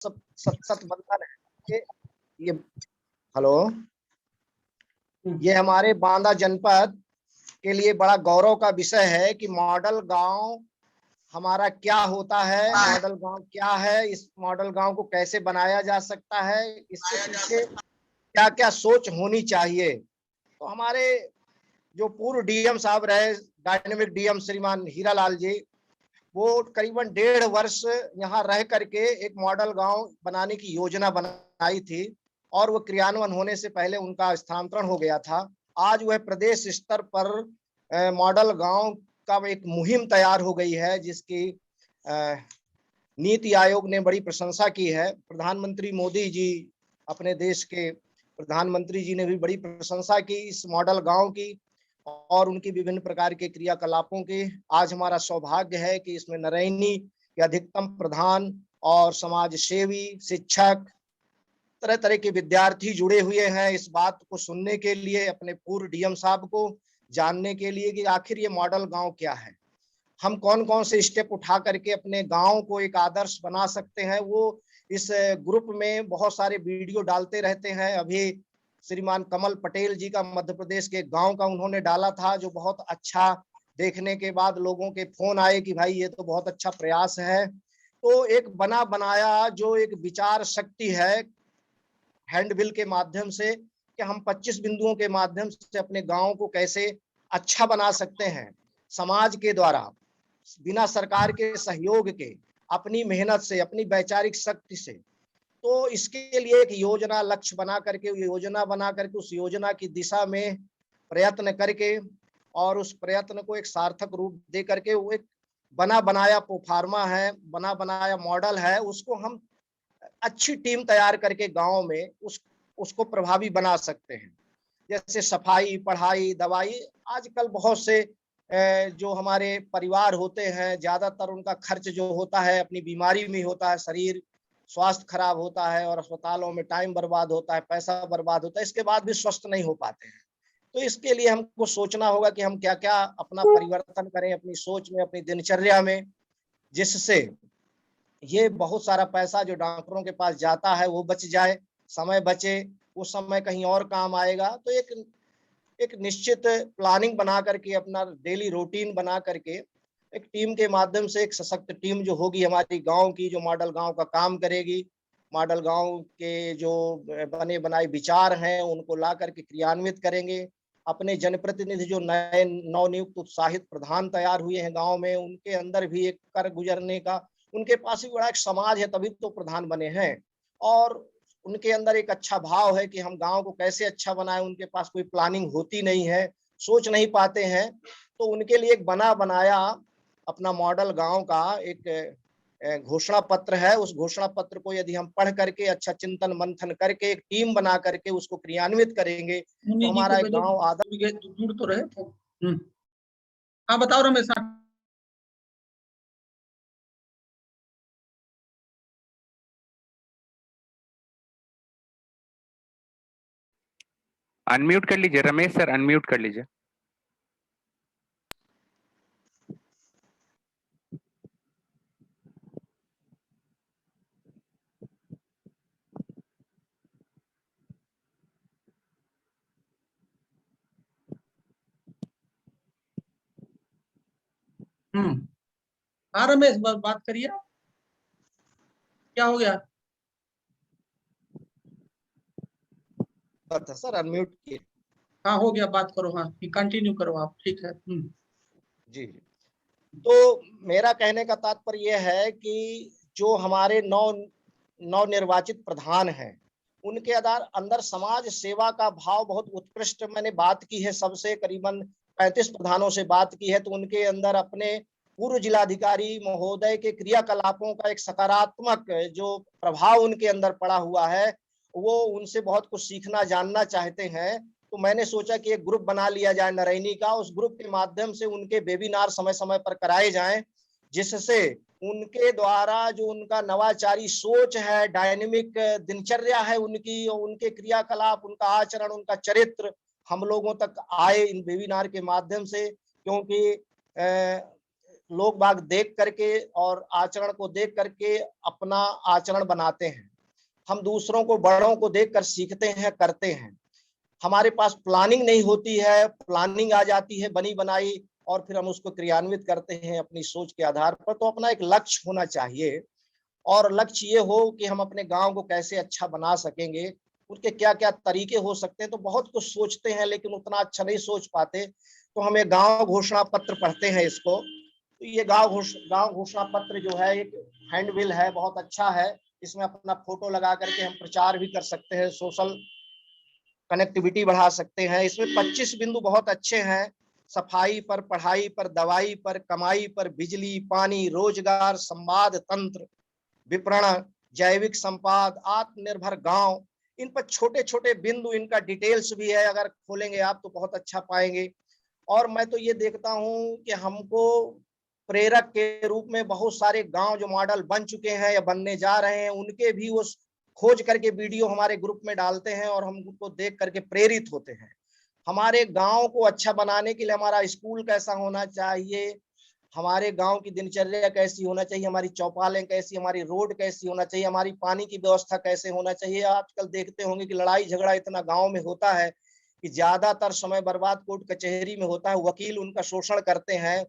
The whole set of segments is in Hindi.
सतबंधन है। ये हेलो, ये हमारे बांदा जनपद के लिए बड़ा गौरव का विषय है कि मॉडल गांव हमारा क्या होता है, मॉडल गांव क्या है, इस मॉडल गांव को कैसे बनाया जा सकता है, इसके पीछे क्या क्या सोच होनी चाहिए। तो हमारे जो पूर्व डीएम साहब रहे, डायनेमिक डीएम श्रीमान हीरालाल जी, वो करीबन 1.5 वर्ष यहाँ रह करके एक मॉडल गांव बनाने की योजना बनाई थी और वो क्रियान्वयन होने से पहले उनका स्थानांतरण हो गया था। आज वह प्रदेश स्तर पर मॉडल गांव का एक मुहिम तैयार हो गई है, जिसकी नीति आयोग ने बड़ी प्रशंसा की है। प्रधानमंत्री मोदी जी, अपने देश के प्रधानमंत्री जी ने भी बड़ी प्रशंसा की इस मॉडल गांव की और उनकी विभिन्न प्रकार के क्रियाकलापों की। आज हमारा सौभाग्य है कि इसमें नरैनी के अधिकतम प्रधान और समाज सेवी, शिक्षक, तरह तरह के विद्यार्थी जुड़े हुए हैं इस बात को सुनने के लिए, अपने पूर्व डीएम साहब को जानने के लिए कि आखिर ये मॉडल गांव क्या है, हम कौन कौन से स्टेप उठा करके अपने गांव को एक आदर्श बना सकते हैं। वो इस ग्रुप में बहुत सारे वीडियो डालते रहते हैं। अभी श्रीमान कमल पटेल जी का मध्य प्रदेश के गांव का उन्होंने डाला था, जो बहुत अच्छा, देखने के बाद लोगों के फोन आए कि भाई ये तो बहुत अच्छा प्रयास है। तो एक बना बनाया जो एक विचार शक्ति है हैंडबिल के माध्यम से, कि हम 25 बिंदुओं के माध्यम से अपने गांव को कैसे अच्छा बना सकते हैं समाज के द्वारा, बिना सरकार के सहयोग के, अपनी मेहनत से, अपनी वैचारिक शक्ति से। तो इसके लिए एक योजना, लक्ष्य बना करके, योजना बना करके उस योजना की दिशा में प्रयत्न करके और उस प्रयत्न को एक सार्थक रूप दे करके, वो एक बना बनाया प्रोफार्मा है, बना बनाया मॉडल है, उसको हम अच्छी टीम तैयार करके गांव में उसको प्रभावी बना सकते हैं। जैसे सफाई, पढ़ाई, दवाई, आजकल बहुत से जो हमारे परिवार होते हैं, ज्यादातर उनका खर्च जो होता है अपनी बीमारी में होता है, शरीर स्वास्थ्य खराब होता है और अस्पतालों में टाइम बर्बाद होता है, पैसा बर्बाद होता है, इसके बाद भी स्वस्थ नहीं हो पाते हैं। तो इसके लिए हमको सोचना होगा कि हम क्या क्या अपना परिवर्तन करें अपनी सोच में, अपनी दिनचर्या में, जिससे ये बहुत सारा पैसा जो डॉक्टरों के पास जाता है वो बच जाए, समय बचे, उस समय कहीं और काम आएगा। तो एक निश्चित प्लानिंग बना करके, अपना डेली रूटीन बना करके, एक टीम के माध्यम से, एक सशक्त टीम जो होगी हमारी गांव की, जो मॉडल गांव का काम करेगी, मॉडल गांव के जो बने बनाए विचार हैं उनको ला करके क्रियान्वित करेंगे। अपने जनप्रतिनिधि जो नए नवनियुक्त उत्साहित प्रधान तैयार हुए हैं गांव में, उनके अंदर भी एक कर गुजरने का, उनके पास भी बड़ा एक समाज है, तभी तो प्रधान बने हैं, और उनके अंदर एक अच्छा भाव है कि हम गांव को कैसे अच्छा बनाएं। उनके पास कोई प्लानिंग होती नहीं है, सोच नहीं पाते हैं। तो उनके लिए एक बना बनाया अपना मॉडल गांव का एक घोषणा पत्र है। उस घोषणा पत्र को यदि हम पढ़ करके, अच्छा चिंतन मंथन करके, एक टीम बना करके उसको क्रियान्वित करेंगे, तो हमारा एक गांव आदर्श दूर तो रहे। हाँ बताओ रमेश। अनम्यूट कर लीजिए रमेश सर, अनम्यूट कर लीजिए। हाँ रमेश बात करिए, क्या हो गया? सर अनम्यूट किए। हाँ हो गया, बात करो। हाँ कंटिन्यू करो आप, ठीक है। जी, तो मेरा कहने का तात्पर्य यह है कि जो हमारे नव निर्वाचित प्रधान हैं, उनके अंदर समाज सेवा का भाव बहुत उत्कृष्ट, मैंने बात की है सबसे, करीबन 35 प्रधानों से बात की है, तो उनके अंदर अपने पूर्व जिलाधिकारी महोदय के क्रियाकलापों का एक सकारात्मक जो प्रभाव उनके अंदर पड़ा हुआ है, वो उनसे बहुत कुछ सीखना जानना चाहते हैं। तो मैंने सोचा कि एक ग्रुप बना लिया जाए नरैनी का, उस ग्रुप के माध्यम से उनके वेबिनार समय समय पर कराए जाएं, जिससे उनके द्वारा जो उनका नवाचारी सोच है, डायनेमिक दिनचर्या है उनकी, उनके क्रियाकलाप, उनका आचरण, उनका चरित्र हम लोगों तक आए इन वेबिनार के माध्यम से। क्योंकि लोग बाग देख करके और आचरण को देख करके अपना आचरण बनाते हैं। हम दूसरों को, बड़ों को देखकर सीखते हैं, करते हैं। हमारे पास प्लानिंग नहीं होती है, प्लानिंग आ जाती है बनी बनाई और फिर हम उसको क्रियान्वित करते हैं अपनी सोच के आधार पर। तो अपना एक लक्ष्य होना चाहिए और लक्ष्य ये हो कि हम अपने गांव को कैसे अच्छा बना सकेंगे, उनके क्या क्या तरीके हो सकते हैं। तो बहुत कुछ सोचते हैं लेकिन उतना अच्छा नहीं सोच पाते। तो हम एक गांव घोषणा पत्र पढ़ते हैं इसको। तो ये गांव घोषणा पत्र जो है एक हैंडबिल है, बहुत अच्छा है। इसमें अपना फोटो लगा करके हम प्रचार भी कर सकते हैं, सोशल कनेक्टिविटी बढ़ा सकते हैं। इसमें 25 बिंदु बहुत अच्छे हैं। सफाई पर, पढ़ाई पर, दवाई पर, कमाई पर, बिजली, पानी, रोजगार, संवाद तंत्र, विपणन, जैविक संपाद, आत्मनिर्भर गांव, इन पर छोटे छोटे बिंदु, इनका डिटेल्स भी है। अगर खोलेंगे आप तो बहुत अच्छा पाएंगे। और मैं तो ये देखता हूं कि हमको प्रेरक के रूप में बहुत सारे गांव जो मॉडल बन चुके हैं या बनने जा रहे हैं, उनके भी वो खोज करके वीडियो हमारे ग्रुप में डालते हैं और हम उनको देख करके प्रेरित होते हैं। हमारे गांव को अच्छा बनाने के लिए हमारा स्कूल कैसा होना चाहिए, हमारे गांव की दिनचर्या कैसी होना चाहिए, हमारी चौपालें कैसी, हमारी रोड कैसी होना चाहिए, हमारी पानी की व्यवस्था कैसे होना चाहिए। आजकल देखते होंगे कि लड़ाई झगड़ा इतना गांव में होता है कि ज्यादातर समय बर्बाद कोर्ट कचहरी में होता है, वकील उनका शोषण करते हैं।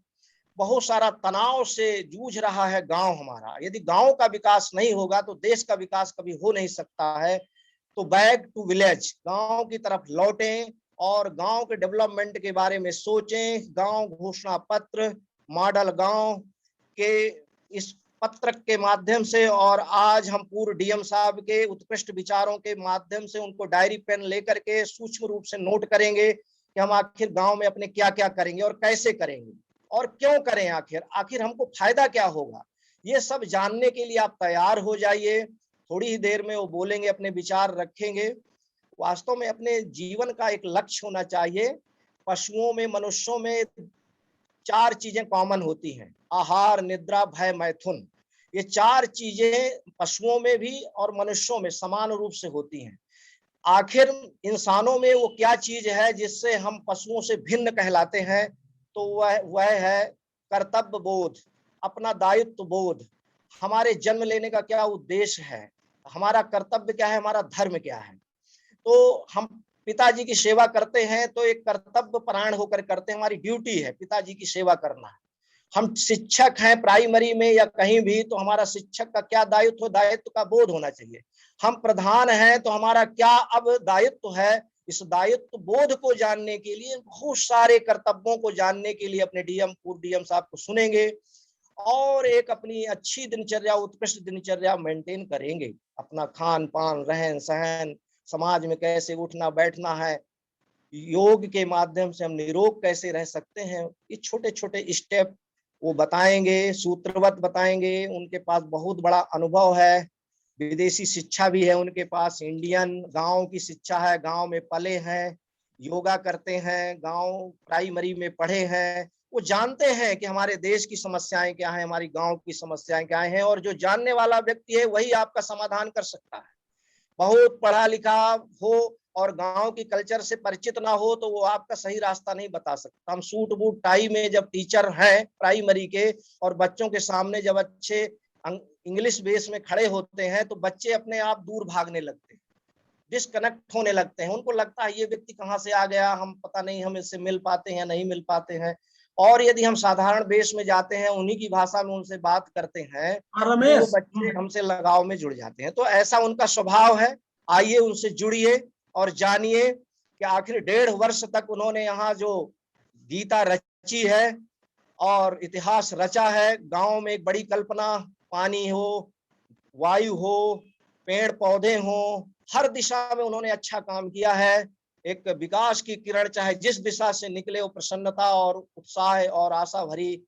बहुत सारा तनाव से जूझ रहा है गांव हमारा। यदि गांव का विकास नहीं होगा तो देश का विकास कभी हो नहीं सकता है। तो बैक टू विलेज, गांव की तरफ लौटें और गांव के डेवलपमेंट के बारे में सोचें। गांव घोषणा पत्र, मॉडल गांव के इस पत्र के माध्यम से और आज हम पूर्व डीएम साहब के उत्कृष्ट विचारों के माध्यम से उनको डायरी पेन लेकर के सूक्ष्म रूप से नोट करेंगे कि हम आखिर गांव में अपने क्या क्या करेंगे और कैसे करेंगे और क्यों करें, आखिर हमको फायदा क्या होगा। ये सब जानने के लिए आप तैयार हो जाइए। थोड़ी ही देर में वो बोलेंगे, अपने विचार रखेंगे। वास्तव में अपने जीवन का एक लक्ष्य होना चाहिए। पशुओं में, मनुष्यों में 4 चीजें कॉमन होती हैं: आहार, निद्रा, भय, मैथुन। ये 4 चीजें पशुओं में भी और मनुष्यों में समान रूप से होती हैं। आखिर इंसानों में वो क्या चीज है जिससे हम पशुओं से भिन्न कहलाते हैं? तो वह है कर्तव्य बोध, अपना दायित्व बोध। हमारे जन्म लेने का क्या उद्देश्य है, हमारा कर्तव्य क्या है, हमारा धर्म क्या है। तो हम पिताजी की सेवा करते हैं तो एक कर्तव्य परायण होकर करते हैं, हमारी ड्यूटी है पिताजी की सेवा करना। हम शिक्षक हैं प्राइमरी में या कहीं भी, तो हमारा शिक्षक का क्या दायित्व, दायित्व का बोध होना चाहिए। हम प्रधान हैं तो हमारा क्या अब दायित्व है। इस दायित्व बोध को जानने के लिए, बहुत सारे कर्तव्यों को जानने के लिए अपने डीएम, पूर्व डीएम साहब को सुनेंगे और एक अपनी अच्छी दिनचर्या, उत्कृष्ट दिनचर्या मेंटेन करेंगे। अपना खान पान, रहन सहन, समाज में कैसे उठना बैठना है, योग के माध्यम से हम निरोग कैसे रह सकते हैं, ये छोटे छोटे स्टेप वो बताएंगे, सूत्रवत बताएंगे। उनके पास बहुत बड़ा अनुभव है, विदेशी शिक्षा भी है उनके पास, इंडियन गांव की शिक्षा है, गांव में पले हैं, योगा करते हैं, गांव प्राइमरी में पढ़े हैं। वो जानते हैं कि हमारे देश की समस्याएं क्या हैं, हमारी गांव की समस्याएं क्या हैं। और जो जानने वाला व्यक्ति है वही आपका समाधान कर सकता है। बहुत पढ़ा लिखा हो और गांव की कल्चर से परिचित ना हो तो वो आपका सही रास्ता नहीं बता सकता। हम सूट बूट टाई में जब टीचर हैं प्राइमरी के और बच्चों के सामने जब अच्छे इंग्लिश बेस में खड़े होते हैं तो बच्चे अपने आप दूर भागने लगते हैं, डिस्कनेक्ट होने लगते हैं। उनको लगता है ये व्यक्ति कहाँ से आ गया, हम पता नहीं हम इससे मिल पाते हैं नहीं मिल पाते हैं। और यदि हम साधारण बेस में जाते हैं, उन्हीं की भाषा में उनसे बात करते हैं, तो वो रमेश। बच्चे हमसे लगाव में जुड़ जाते हैं। तो ऐसा उनका स्वभाव है। आइए उनसे जुड़िए और जानिए कि आखिर 1.5 वर्ष तक उन्होंने यहाँ जो गीता रची है और इतिहास रचा है। गांव में एक बड़ी कल्पना, पानी हो, वायु हो, पेड़ पौधे हो, हर दिशा में उन्होंने अच्छा काम किया है। एक विकास की किरण चाहे जिस दिशा से निकले, वो प्रसन्नता और उत्साह और आशा भरी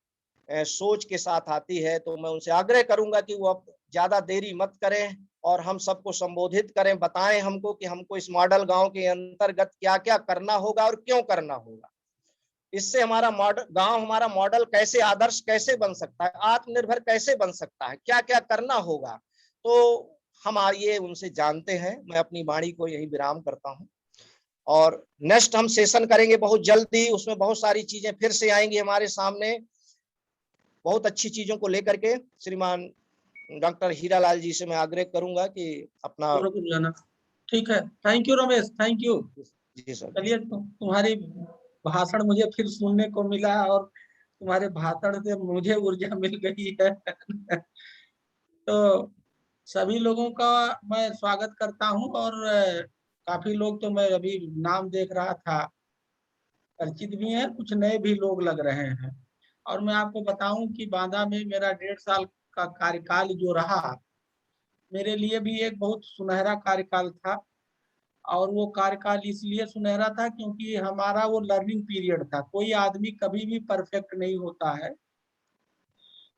सोच के साथ आती है। तो मैं उनसे आग्रह करूंगा कि वो अब ज्यादा देरी मत करें और हम सबको संबोधित करें, बताएं हमको कि हमको इस मॉडल गांव के अंतर्गत क्या क्या करना होगा और क्यों करना होगा। इससे हमारा मॉडल गांव, हमारा मॉडल कैसे, आदर्श कैसे बन सकता है, आत्मनिर्भर कैसे बन सकता है, क्या क्या करना होगा। तो हम ये उनसे जानते हैं। मैं अपनी वाणी को यही विराम करता हूं और नेक्स्ट हम सेशन करेंगे बहुत जल्दी। उसमें बहुत सारी चीजें फिर से आएंगी हमारे सामने। बहुत अच्छी चीजों को लेकर के श्रीमान डॉक्टर हीरालाल जी से मैं आग्रह करूंगा कि अपना। जाना ठीक है। Thank you Ramesh, thank you. जी सर। चलिए, तुम्हारी भाषण मुझे फिर सुनने को मिला और तुम्हारे भाषण से मुझे ऊर्जा मिल गई है। तो सभी लोगों का मैं स्वागत करता हूं और काफी लोग तो मैं अभी नाम देख रहा था परिचित भी हैं, कुछ नए भी लोग लग रहे हैं। और मैं आपको बताऊं कि बांदा में मेरा 1.5 साल का कार्यकाल जो रहा, मेरे लिए भी एक बहुत सुनहरा कार्यकाल था। और वो कार्यकाल इसलिए सुनहरा था क्योंकि हमारा वो लर्निंग पीरियड था। कोई आदमी कभी भी परफेक्ट नहीं होता है।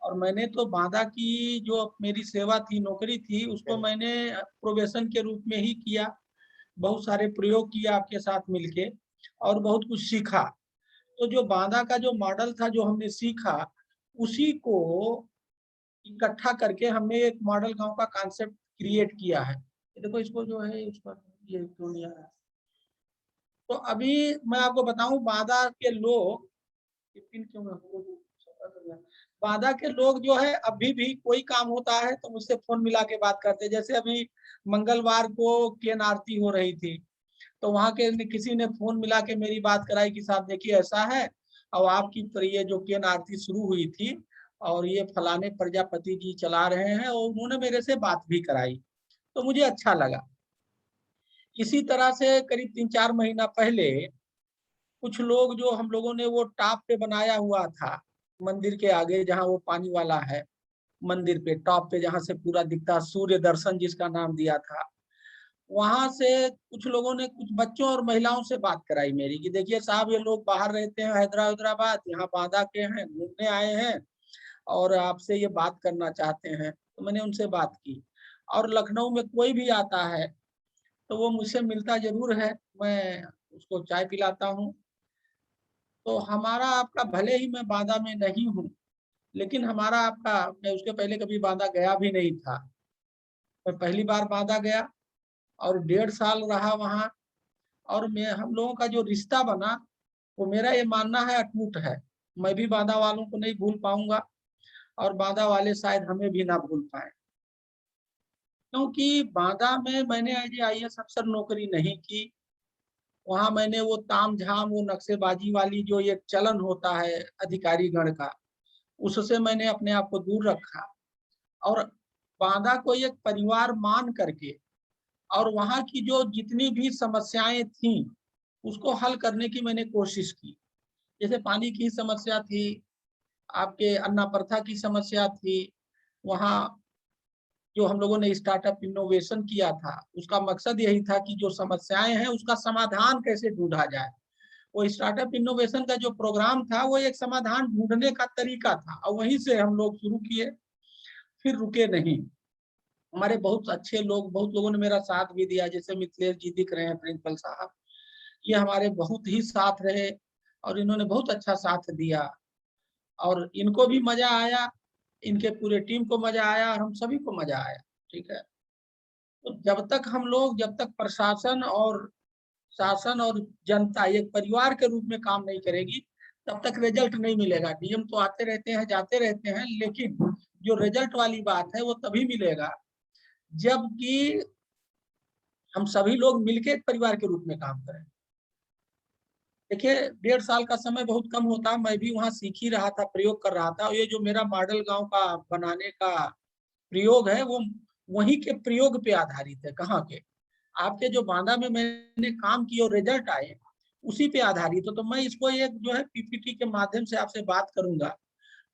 और मैंने तो बांदा की जो मेरी सेवा थी, नौकरी थी, उसको मैंने प्रोबेशन के रूप में ही किया। बहुत सारे प्रयोग किए आपके साथ मिलके और बहुत कुछ सीखा। तो जो बांदा का जो मॉडल था, जो हमने सीखा, उसी को इकट्ठा करके हमने एक मॉडल गांव का कॉन्सेप्ट क्रिएट किया है। देखो इसको जो है इस पर ये क्यों नहीं आ रहा है। तो अभी मैं आपको बताऊं, बांदा के लोग बांदा के लोग जो है अभी भी कोई काम होता है तो मुझसे फोन मिला के बात करते हैं। जैसे अभी मंगलवार को केन आरती हो रही थी, तो वहां के किसी ने फोन मिला के मेरी बात कराई कि साहब देखिए ऐसा है, और आपकी ये जो केन आरती शुरू हुई थी और ये फलाने प्रजापति जी चला रहे हैं, और उन्होंने मेरे से बात भी कराई, तो मुझे अच्छा लगा। इसी तरह से करीब 3-4 महीना पहले कुछ लोग, जो हम लोगों ने वो टॉप पे बनाया हुआ था मंदिर के आगे, जहाँ वो पानी वाला है, मंदिर पे टॉप पे जहाँ से पूरा दिखता, सूर्य दर्शन जिसका नाम दिया था, वहां से कुछ लोगों ने कुछ बच्चों और महिलाओं से बात कराई मेरी कि देखिए साहब, ये लोग बाहर रहते हैं हैदराबाद, यहाँ बांदा के हैं, घूमने आए हैं और आपसे ये बात करना चाहते हैं। तो मैंने उनसे बात की। और लखनऊ में कोई भी आता है तो वो मुझसे मिलता जरूर है, मैं उसको चाय पिलाता हूँ। तो हमारा आपका, भले ही मैं बांदा में नहीं हूँ, लेकिन हमारा आपका, मैं उसके पहले कभी बांदा गया भी नहीं था। मैं पहली बार बांदा गया और 1.5 साल रहा वहाँ। और मैं, हम लोगों का जो रिश्ता बना, वो मेरा ये मानना है अटूट है। मैं भी बांदा वालों को नहीं भूल पाऊंगा और बांदा वाले शायद हमें भी ना भूल पाए। क्योंकि बांदा में मैंने एज IAS अफसर नौकरी नहीं की। वहां मैंने वो ताम झाम, वो नक्शेबाजी वाली जो एक चलन होता है अधिकारी गण का, उससे मैंने अपने आप को दूर रखा और बांदा को एक परिवार मान करके, और वहां की जो जितनी भी समस्याएं थी उसको हल करने की मैंने कोशिश की। जैसे पानी की समस्या थी, आपके अन्ना प्रथा की समस्या थी, वहाँ जो हम लोगों ने स्टार्टअप इनोवेशन किया था, उसका मकसद यही था कि जो समस्याएं हैं उसका समाधान कैसे ढूंढा जाए। वो स्टार्टअप इनोवेशन का जो प्रोग्राम था, वो एक समाधान ढूंढने का तरीका था, और वहीं से हम लोग शुरू किए, फिर रुके नहीं। हमारे बहुत अच्छे लोग, बहुत लोगों ने मेरा साथ भी दिया, जैसे मिथिलेश जी दिख रहे हैं, प्रिंसिपल साहब, ये हमारे बहुत ही साथ रहे और इन्होंने बहुत अच्छा साथ दिया। और इनको भी मजा आया, इनके पूरे टीम को मजा आया और हम सभी को मजा आया। ठीक है। तो जब तक प्रशासन और शासन और जनता एक परिवार के रूप में काम नहीं करेगी, तब तक रिजल्ट नहीं मिलेगा। डीएम तो आते रहते हैं, जाते रहते हैं, लेकिन जो रिजल्ट वाली बात है वो तभी मिलेगा जबकि हम सभी लोग मिलकर एक परिवार के रूप में काम करें। देखिए, 1.5 साल का समय बहुत कम होता, मैं भी वहाँ सीख ही रहा था, प्रयोग कर रहा था। और ये जो मेरा मॉडल गांव का बनाने का प्रयोग है, वो वहीं के प्रयोग पे आधारित है। कहाँ के, आपके जो बांदा में मैंने काम किए और रिजल्ट आए, उसी पे आधारित है। तो मैं इसको एक जो है PPT के माध्यम से आपसे बात करूंगा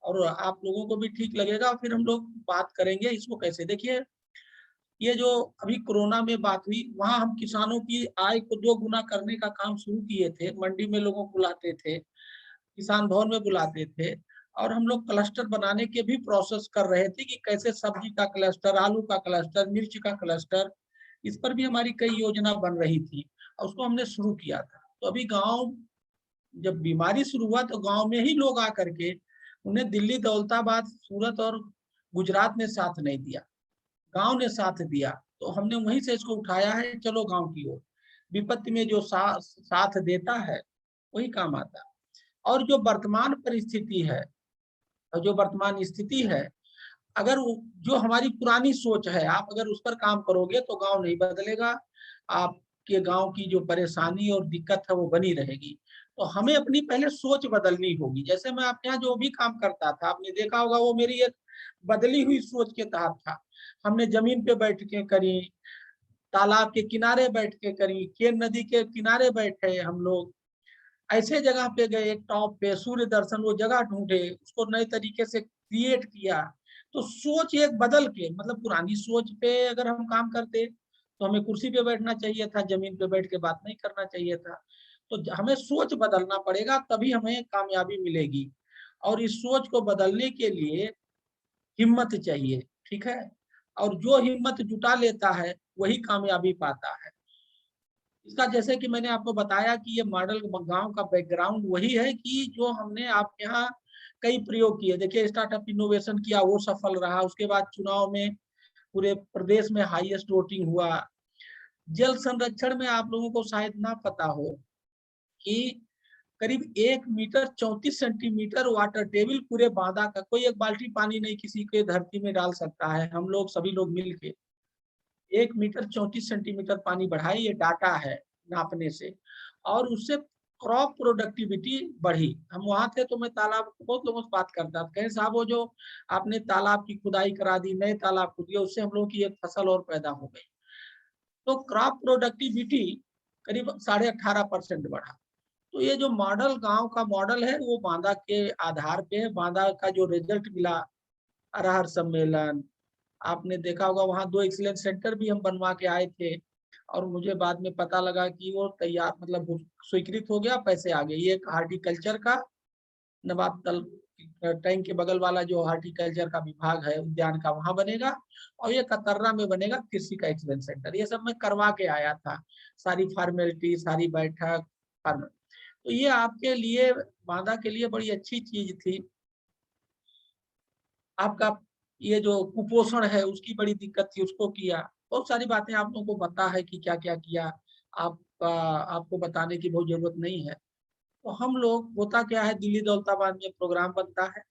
और आप लोगों को भी ठीक लगेगा, फिर हम लोग बात करेंगे इसको कैसे। देखिए, ये जो अभी कोरोना में बात हुई, वहां हम किसानों की आय को 2 गुना करने का काम शुरू किए थे। मंडी में लोगों को बुलाते थे, किसान भवन में बुलाते थे, और हम लोग क्लस्टर बनाने के भी प्रोसेस कर रहे थे कि कैसे सब्जी का क्लस्टर, आलू का क्लस्टर, मिर्च का क्लस्टर, इस पर भी हमारी कई योजना बन रही थी और उसको हमने शुरू किया था। तो अभी गांव, जब बीमारी शुरू हुआ तो गांव में ही लोग आकर के, उन्हें दिल्ली, दौलताबाद, सूरत और गुजरात ने साथ नहीं दिया, गांव ने साथ दिया। तो हमने वहीं से इसको उठाया है, चलो गांव की ओर। विपत्ति में जो साथ देता है वही काम आता है। और जो वर्तमान परिस्थिति है, और जो वर्तमान स्थिति है, अगर जो हमारी पुरानी सोच है, आप अगर उस पर काम करोगे तो गांव नहीं बदलेगा, आपके गांव की जो परेशानी और दिक्कत है वो बनी रहेगी। तो हमें अपनी पहले सोच बदलनी होगी। जैसे मैं आपके यहाँ जो भी काम करता था, आपने देखा होगा, वो मेरी एक बदली हुई सोच के तहत था। हमने जमीन पे बैठ के करी, तालाब के किनारे बैठ के करी, केन नदी के किनारे बैठे हम लोग, ऐसे जगह पे गए, टॉप पे सूर्य दर्शन, वो जगह ढूंढे, उसको नए तरीके से क्रिएट किया। तो सोच एक बदल के, मतलब पुरानी सोच पे अगर हम काम करते तो हमें कुर्सी पे बैठना चाहिए था, जमीन पे बैठ के बात नहीं करना चाहिए था। तो हमें सोच बदलना पड़ेगा, तभी हमें कामयाबी मिलेगी। और इस सोच को बदलने के लिए हिम्मत चाहिए, ठीक है। और जो हिम्मत जुटा लेता है वही कामयाबी पाता है। इसका जैसे कि मैंने आपको बताया कि ये मॉडल गांव का बैकग्राउंड वही है कि जो हमने आपके यहाँ कई प्रयोग किए। देखिए, स्टार्टअप इनोवेशन किया, वो सफल रहा। उसके बाद चुनाव में पूरे प्रदेश में हाईएस्ट वोटिंग हुआ। जल संरक्षण में आप लोगों को शायद ना पता हो कि करीब 1 मीटर 34 सेंटीमीटर वाटर टेबल पूरे बांदा का, कोई एक बाल्टी पानी नहीं किसी के धरती में डाल सकता है। हम लोग सभी लोग मिलके 1 मीटर 34 सेंटीमीटर पानी बढ़ाई, ये डाटा है नापने से। और उससे क्रॉप प्रोडक्टिविटी बढ़ी। हम वहां थे तो मैं तालाब, बहुत लोगों से बात करता था, कहे साहब वो जो आपने तालाब की खुदाई करा दी, नए तालाब खुद दिए, उससे हम लोगों की एक फसल और पैदा हो गई। तो क्रॉप प्रोडक्टिविटी करीब 18.5% बढ़ा। तो ये जो मॉडल गांव का मॉडल है वो बांदा के आधार पे है। बांदा का जो रिजल्ट मिला, अरहर सम्मेलन, आपने देखा होगा, वहाँ 2 एक्सीलेंस सेंटर भी हम बनवा के आए थे। और मुझे बाद में पता लगा कि वो तैयार, मतलब स्वीकृत हो गया, पैसे आ गए। ये एक हार्टिकल्चर का, नवाब तल टैंक के बगल वाला जो हार्टिकल्चर का विभाग है उद्यान का, वहां बनेगा। और ये कतर्रा में बनेगा कृषि का एक्सीलेंस सेंटर। ये सब मैं करवा के आया था, सारी फॉर्मेलिटी, सारी बैठक, तो ये आपके लिए, बांदा के लिए बड़ी अच्छी चीज थी। आपका ये जो कुपोषण है उसकी बड़ी दिक्कत थी, उसको किया। बहुत सारी बातें आप लोगों को पता है कि क्या क्या किया। आपका आपको बताने की बहुत जरूरत नहीं है। तो हम लोग, होता क्या है, दिल्ली दौलताबाद में प्रोग्राम बनता है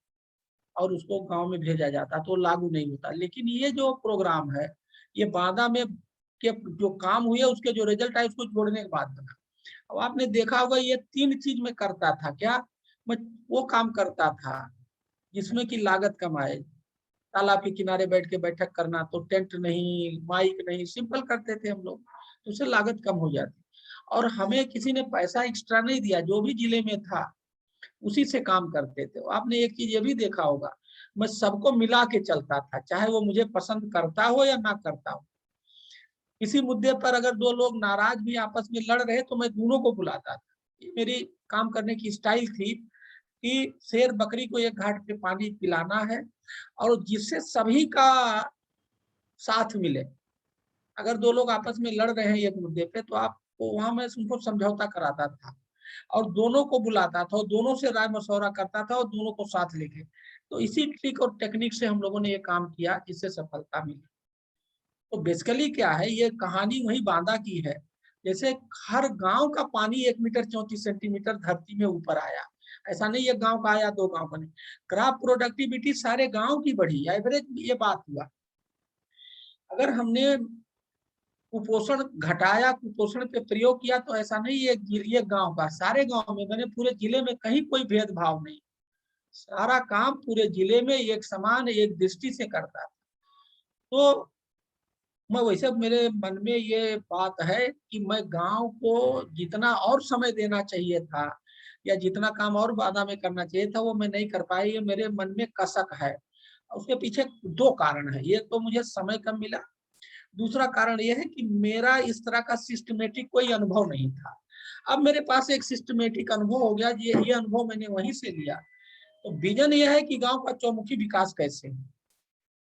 और उसको गांव में भेजा जाता, तो लागू नहीं होता। लेकिन ये जो प्रोग्राम है, ये बांदा में के जो काम हुए उसके जो रिजल्ट आए उसको जोड़ने के बाद बना। अब आपने देखा होगा, ये 3 चीज में करता था। क्या? मैं वो काम करता था जिसमें कि लागत कम आए। तालाब के किनारे बैठ के बैठक करना, तो टेंट नहीं, माइक नहीं, सिंपल करते थे हम लोग, तो उससे लागत कम हो जाती। और हमें किसी ने पैसा एक्स्ट्रा नहीं दिया, जो भी जिले में था उसी से काम करते थे। आपने एक चीज ये भी देखा होगा, मैं सबको मिला के चलता था, चाहे वो मुझे पसंद करता हो या ना करता हो। किसी मुद्दे पर अगर 2 लोग नाराज भी आपस में लड़ रहे तो मैं दोनों को बुलाता था। ये मेरी काम करने की स्टाइल थी कि शेर बकरी को एक घाट पे पानी पिलाना है, और जिससे सभी का साथ मिले। अगर 2 लोग आपस में लड़ रहे हैं एक मुद्दे पे, तो आपको वहां मैं उनको समझौता कराता था और दोनों को बुलाता था और दोनों से राय मशवरा करता था और दोनों को साथ लेके। तो इसी ट्रिक और टेक्निक से हम लोगों ने ये काम किया, जिससे सफलता मिली। तो बेसिकली क्या है, ये कहानी वही बांदा की है। जैसे हर गांव का पानी 1 मीटर 34 सेंटीमीटर धरती में ऊपर आया। ऐसा नहीं एक गांव का आया, 2 गांव का नहीं। क्रॉप प्रोडक्टिविटी सारे गांव की बढ़ी, एवरेज ये बात हुआ। अगर हमने कुपोषण घटाया, कुपोषण पे प्रयोग किया, तो ऐसा नहीं ये गांव का, सारे गांव में, मैंने पूरे जिले में कहीं कोई भेदभाव नहीं, सारा काम पूरे जिले में एक समान, एक दृष्टि से करता था। तो मैं वैसे, मेरे मन में ये बात है कि मैं गांव को जितना और समय देना चाहिए था या जितना काम और बाधा में करना चाहिए था वो मैं नहीं कर पाई। ये मेरे मन में कसक है। उसके पीछे 2 कारण है। ये तो मुझे समय कम मिला, दूसरा कारण यह है कि मेरा इस तरह का सिस्टमेटिक कोई अनुभव नहीं था। अब मेरे पास एक सिस्टमेटिक अनुभव हो गया। ये अनुभव मैंने वहीं से लिया। तो विजन यह है कि गांव का चौमुखी विकास कैसे हो,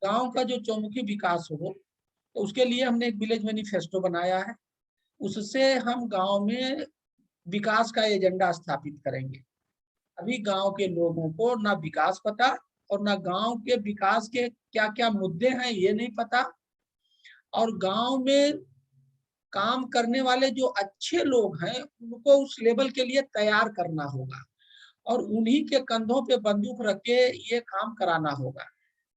गांव का जो चौमुखी विकास हो, तो उसके लिए हमने एक विलेज मैनिफेस्टो बनाया है। उससे हम गांव में विकास का एजेंडा स्थापित करेंगे। अभी गांव के लोगों को ना विकास पता और ना गांव के विकास के क्या क्या मुद्दे हैं ये नहीं पता। और गांव में काम करने वाले जो अच्छे लोग हैं उनको उस लेवल के लिए तैयार करना होगा। और उन्हीं के कंधों पे बंदूक रख के ये काम कराना होगा।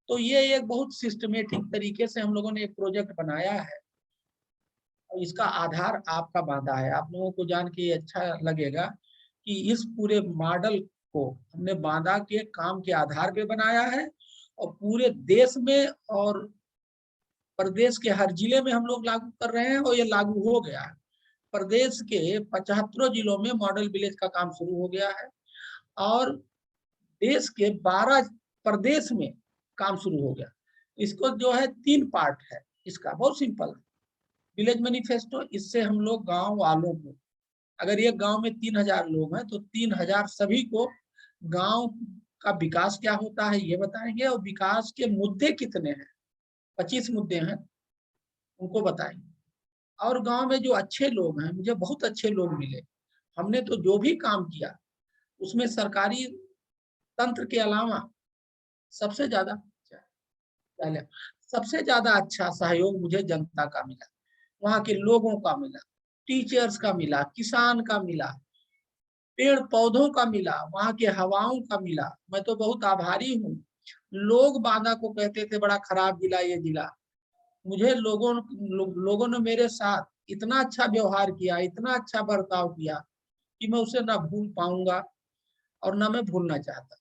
तो ये एक बहुत सिस्टमेटिक तरीके से हम लोगों ने एक प्रोजेक्ट बनाया है और इसका आधार आपका बांधा है। आप लोगों को जान के अच्छा लगेगा कि इस पूरे मॉडल को हमने बांधा के काम के आधार पे बनाया है और पूरे देश में और प्रदेश के हर जिले में हम लोग लागू कर रहे हैं और ये लागू हो गया है। प्रदेश के 75 जिलों में मॉडल विलेज का काम शुरू हो गया है और देश के 12 प्रदेश में काम शुरू हो गया। इसको जो है 3 पार्ट है, इसका बहुत सिंपल है। विलेज मैनिफेस्टो, इससे हम लोग गांव वालों को, अगर एक गांव में 3000 लोग हैं तो 3000 सभी को गांव का विकास क्या होता है ये बताएंगे और विकास के मुद्दे कितने हैं, 25 मुद्दे हैं, उनको बताएंगे। और गांव में जो अच्छे लोग हैं, मुझे बहुत अच्छे लोग मिले, हमने तो जो भी काम किया उसमें सरकारी तंत्र के अलावा सबसे ज्यादा पहले सबसे ज्यादा अच्छा सहयोग मुझे जनता का मिला, वहां के लोगों का मिला, टीचर्स का मिला, किसान का मिला, पेड़ पौधों का मिला, वहां के हवाओं का मिला। मैं तो बहुत आभारी हूँ। लोग बांदा को कहते थे बड़ा खराब जिला ये जिला, मुझे लोगों ने मेरे साथ इतना अच्छा व्यवहार किया, इतना अच्छा बर्ताव किया कि मैं उसे ना भूल पाऊंगा और ना मैं भूलना चाहता।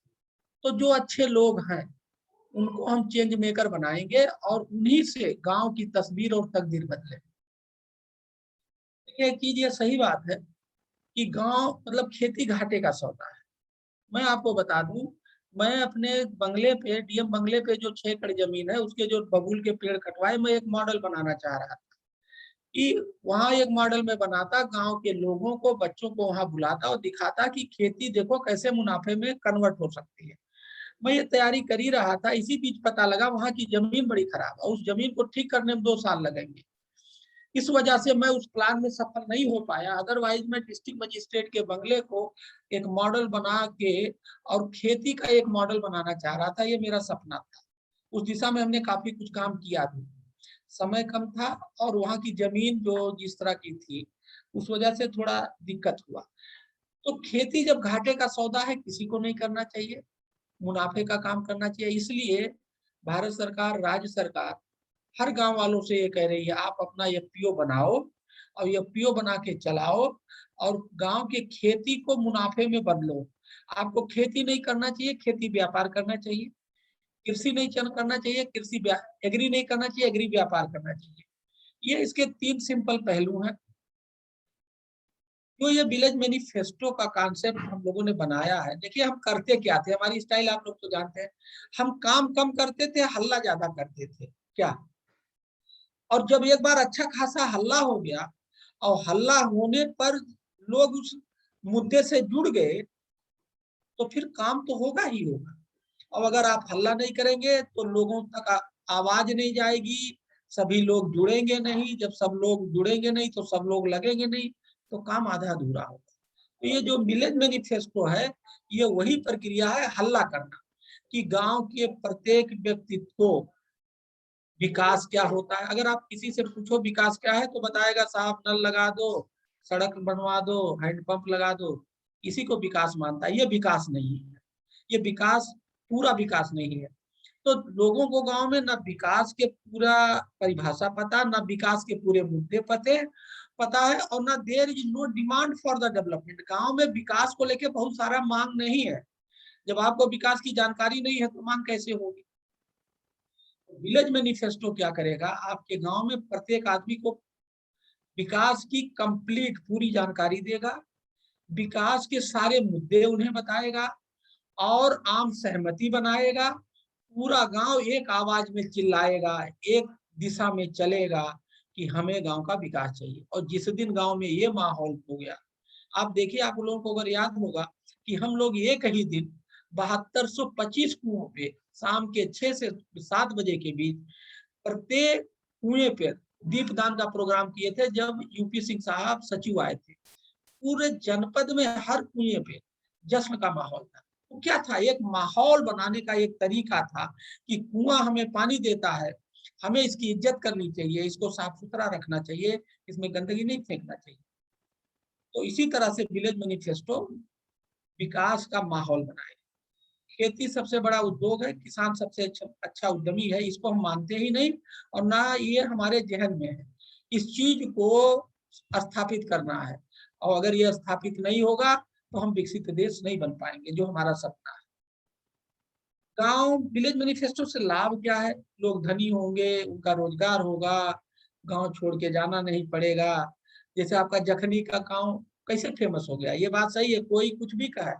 तो जो अच्छे लोग हैं उनको हम चेंज मेकर बनाएंगे और उन्हीं से गांव की तस्वीर और तकदीर बदले। एक चीज ये सही बात है कि गांव मतलब खेती घाटे का सौदा है। मैं आपको बता दूं, मैं अपने बंगले पे, डीएम बंगले पे जो 6 एकड़ जमीन है उसके जो बबूल के पेड़ कटवाए, मैं एक मॉडल बनाना चाह रहा था कि वहां एक मॉडल में बनाता, गांव के लोगों को, बच्चों को वहां बुलाता और दिखाता कि खेती देखो कैसे मुनाफे में कन्वर्ट हो सकती है। मैं ये तैयारी कर ही रहा था, इसी बीच पता लगा वहां की जमीन बड़ी खराब है, उस जमीन को ठीक करने में 2 साल लगेंगे। इस वजह से मैं उस प्लान में सफल नहीं हो पाया। अदरवाइज मैं डिस्ट्रिक्ट मजिस्ट्रेट के बंगले को एक मॉडल बना के और खेती का एक मॉडल बनाना चाह रहा था, ये मेरा सपना था। उस दिशा में हमने काफी कुछ काम किया भी। समय कम था और वहां की जमीन जो जिस तरह की थी उस वजह से थोड़ा दिक्कत हुआ। तो खेती जब घाटे का सौदा है किसी को नहीं करना चाहिए, मुनाफे का काम करना चाहिए। इसलिए भारत सरकार, राज्य सरकार हर गांव वालों से ये कह रही है आप अपना एफपीओ बनाओ और एफपीओ बना के चलाओ और गांव के खेती को मुनाफे में बदलो। आपको खेती नहीं करना चाहिए, खेती व्यापार करना चाहिए। कृषि नहीं करना चाहिए, कृषि एग्री नहीं करना चाहिए, एग्री व्यापार करना चाहिए। ये इसके 3 सिंपल पहलू हैं। तो ये विलेज मैनिफेस्टो का कॉन्सेप्ट हम लोगों ने बनाया है। देखिए हम करते क्या थे, हमारी स्टाइल आप लोग तो जानते हैं, हम काम कम करते थे, हल्ला ज्यादा करते थे क्या। और जब एक बार अच्छा खासा हल्ला हो गया और हल्ला होने पर लोग उस मुद्दे से जुड़ गए तो फिर काम तो होगा ही होगा। और अगर आप हल्ला नहीं करेंगे तो लोगों तक आवाज नहीं जाएगी, सभी लोग जुड़ेंगे नहीं, जब सब लोग जुड़ेंगे नहीं तो सब लोग लगेंगे नहीं, तो काम आधा अधूरा होगा। तो ये जो विलेज मैनिफेस्टो है ये वही प्रक्रिया है, हल्ला करना कि गांव के प्रत्येक व्यक्ति को विकास क्या होता है। अगर आप किसी से पूछो विकास क्या है तो बताएगा साहब नल लगा दो, सड़क बनवा दो, हैंडपंप लगा दो। इसी को विकास मानता है। ये विकास नहीं है, ये विकास पूरा विकास नहीं है। तो लोगों को गांव में ना विकास के पूरा परिभाषा पता, ना विकास के पूरे मुद्दे पता है और ना there is no demand for the development. गांव में विकास को लेके बहुत सारा मांग नहीं है। जब आपको विकास की जानकारी नहीं है तो मांग कैसे होगी। विलेज मैनिफेस्टो क्या करेगा, आपके गांव में प्रत्येक आदमी को विकास की कंप्लीट पूरी जानकारी देगा, विकास के सारे मुद्दे उन्हें बताएगा और आम सहमति बनाएगा। पूरा गांव एक आवाज में चिल्लाएगा, एक दिशा में चलेगा कि हमें गांव का विकास चाहिए। और जिस दिन गांव में ये माहौल हो गया, आप देखिए, आप लोगों को अगर याद होगा कि हम लोग एक ही दिन 7225 कुओं पे शाम के 6 से 7 बजे के बीच प्रत्येक कुएं पे दीपदान का प्रोग्राम किए थे जब यूपी सिंह साहब सचिव आए थे। पूरे जनपद में हर कुएं पे जश्न का माहौल था। तो क्या था, एक माहौल बनाने का एक तरीका था कि कुआं हमें पानी देता है, हमें इसकी इज्जत करनी चाहिए, इसको साफ सुथरा रखना चाहिए, इसमें गंदगी नहीं फेंकना चाहिए। तो इसी तरह से विलेज मैनिफेस्टो विकास का माहौल बनाएंगे। खेती सबसे बड़ा उद्योग है, किसान सबसे अच्छा उद्यमी है, इसको हम मानते ही नहीं और ना ये हमारे जहन में है। इस चीज को स्थापित करना है और अगर ये स्थापित नहीं होगा तो हम विकसित देश नहीं बन पाएंगे, जो हमारा सपना है। गांव विलेज मैनिफेस्टो से लाभ क्या है? लोग धनी होंगे, उनका रोजगार होगा, गांव छोड़ के जाना नहीं पड़ेगा। जैसे आपका जखनी का गांव कैसे फेमस हो गया, ये बात सही है, कोई कुछ भी कहे।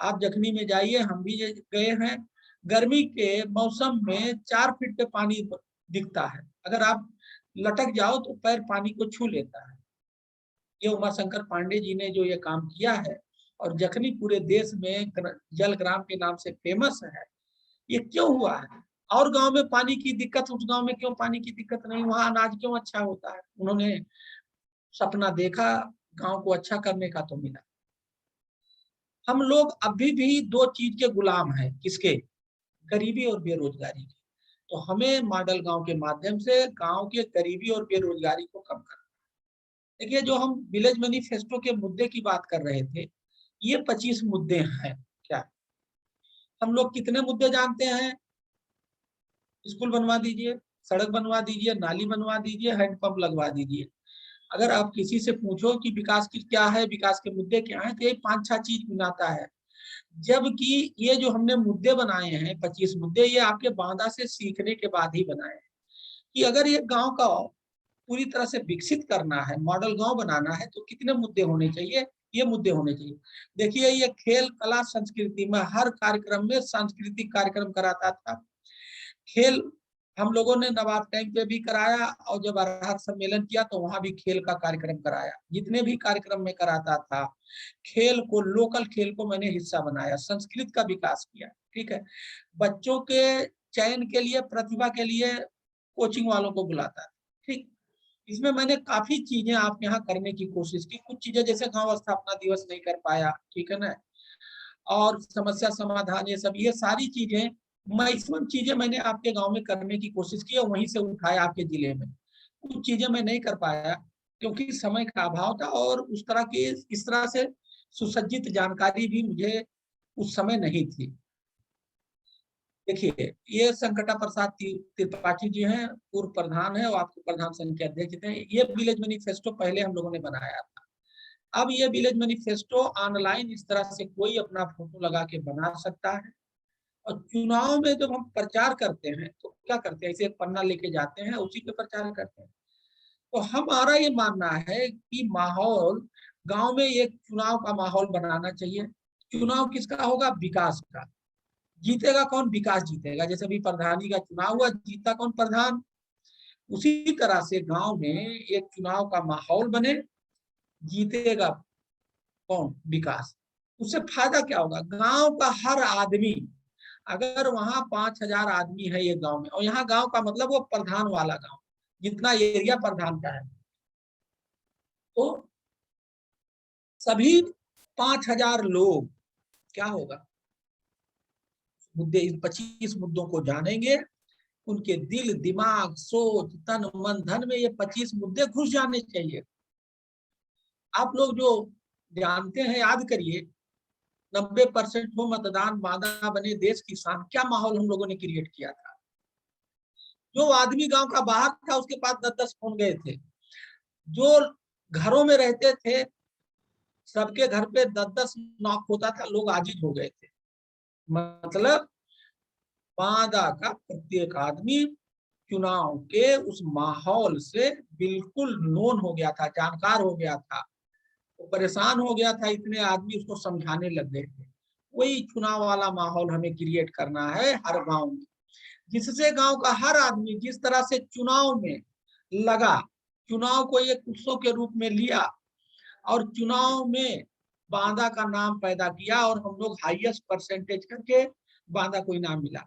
आप जखनी में जाइए, हम भी गए हैं, गर्मी के मौसम में 4 फीट पे पानी दिखता है, अगर आप लटक जाओ तो पैर पानी को छू लेता है। ये उमाशंकर पांडे जी ने जो ये काम किया है, और जखनी पूरे देश में जल ग्राम के नाम से फेमस है। ये क्यों हुआ है? और गांव में पानी की दिक्कत, उस गांव में क्यों पानी की दिक्कत नहीं, वहां अनाज क्यों अच्छा होता है? उन्होंने सपना देखा, गांव को अच्छा करने का, तो मिला। हम लोग अभी भी 2 चीज के गुलाम हैं, किसके? गरीबी और बेरोजगारी के। तो हमें मॉडल गांव के माध्यम से गांव के गरीबी और बेरोजगारी को कम करना। देखिए, जो हम विलेज मैनिफेस्टो के मुद्दे की बात कर रहे थे, ये 25 मुद्दे हैं। क्या हम लोग कितने मुद्दे जानते हैं? स्कूल बनवा दीजिए, सड़क बनवा दीजिए, नाली बनवा दीजिए, हैंडपंप लगवा दीजिए। अगर आप किसी से पूछो कि विकास की क्या है, विकास के मुद्दे क्या है, तो ये 5-6 चीज गिनाता है। जबकि ये जो हमने मुद्दे बनाए हैं 25 मुद्दे, ये आपके बांदा से सीखने के बाद ही बनाए हैं कि अगर ये गांव का पूरी तरह से विकसित करना है, मॉडल गांव बनाना है, तो कितने मुद्दे होने चाहिए? ये मुद्दे होने चाहिए। देखिए, ये खेल कला संस्कृति में हर कार्यक्रम में सांस्कृतिक कार्यक्रम कराता था। खेल हम लोगों ने नवाब टैंक पे भी कराया, और जब अरहर सम्मेलन किया तो वहां भी खेल का कार्यक्रम कराया। जितने भी कार्यक्रम में कराता था, खेल को, लोकल खेल को मैंने हिस्सा बनाया, संस्कृत का विकास किया। ठीक है, बच्चों के चयन के लिए, प्रतिभा के लिए कोचिंग वालों को बुलाता। ठीक, इसमें मैंने काफी चीजें आप यहाँ करने की कोशिश की। कुछ चीजें जैसे गांव स्थापना दिवस नहीं कर पाया, ठीक है ना, और समस्या समाधान, ये सब, ये सारी चीजें, मैक्सिमम चीजें मैंने आपके गांव में करने की कोशिश की और वहीं से उठाया आपके जिले में। कुछ चीजें मैं नहीं कर पाया क्योंकि समय का अभाव था, और उस तरह की, इस तरह से सुसज्जित जानकारी भी मुझे उस समय नहीं थी। देखिए, ये संकटा प्रसाद त्रिपाठी जी हैं, पूर्व प्रधान है और आपके प्रधान संघ अध्यक्ष थे। ये विलेज मैनिफेस्टो पहले हम लोगों ने बनाया था। अब ये विलेज मैनिफेस्टो ऑनलाइन इस तरह से कोई अपना फोटो लगा के बना सकता है, और चुनाव में जब हम प्रचार करते हैं तो क्या करते हैं, इसे एक पन्ना लेके जाते हैं, उसी पे प्रचार करते हैं। तो हमारा ये मानना है कि माहौल गांव में एक चुनाव का माहौल बनाना चाहिए। चुनाव किसका होगा? विकास का। जीतेगा कौन? विकास जीतेगा। जैसे अभी प्रधानी का चुनाव हुआ, जीता कौन? प्रधान। उसी तरह से गांव में एक चुनाव का माहौल बने, जीतेगा कौन? विकास। उससे फायदा क्या होगा? गांव का हर आदमी, अगर वहां 5,000 आदमी है ये गांव में, और यहाँ गांव का मतलब वो प्रधान वाला गांव, जितना एरिया प्रधान का है, तो सभी 5,000 लोग क्या होगा? मुद्दे, इन 25 मुद्दों को जानेंगे, उनके दिल, दिमाग, सोच, तन, मन, धन में ये 25 मुद्दे घुस जाने चाहिए। आप लोग जो जानते हैं, याद करिए, 90% हो मतदान, बांदा बने देश की शान, क्या माहौल हम लोगों ने क्रिएट किया था। जो आदमी गांव का बाहर था उसके पास 10-10 फोन गए थे, जो घरों में रहते थे सबके घर पे 10-10 नॉक होता था, लोग आजिज हो गए थे। मतलब बांदा का प्रत्येक आदमी चुनाव के उस माहौल से बिल्कुल नोन हो गया था, जानकार हो गया था, वो परेशान हो गया था, इतने आदमी उसको समझाने लग गए थे। वही चुनाव वाला माहौल हमें क्रिएट करना है हर गांव में, जिससे गांव का हर आदमी जिस तरह से चुनाव में लगा, चुनाव को एक उत्सव के रूप में लिया, और चुनाव में बांदा का नाम पैदा किया, और हम लोग हाईएस्ट परसेंटेज करके बांदा को इनाम मिला।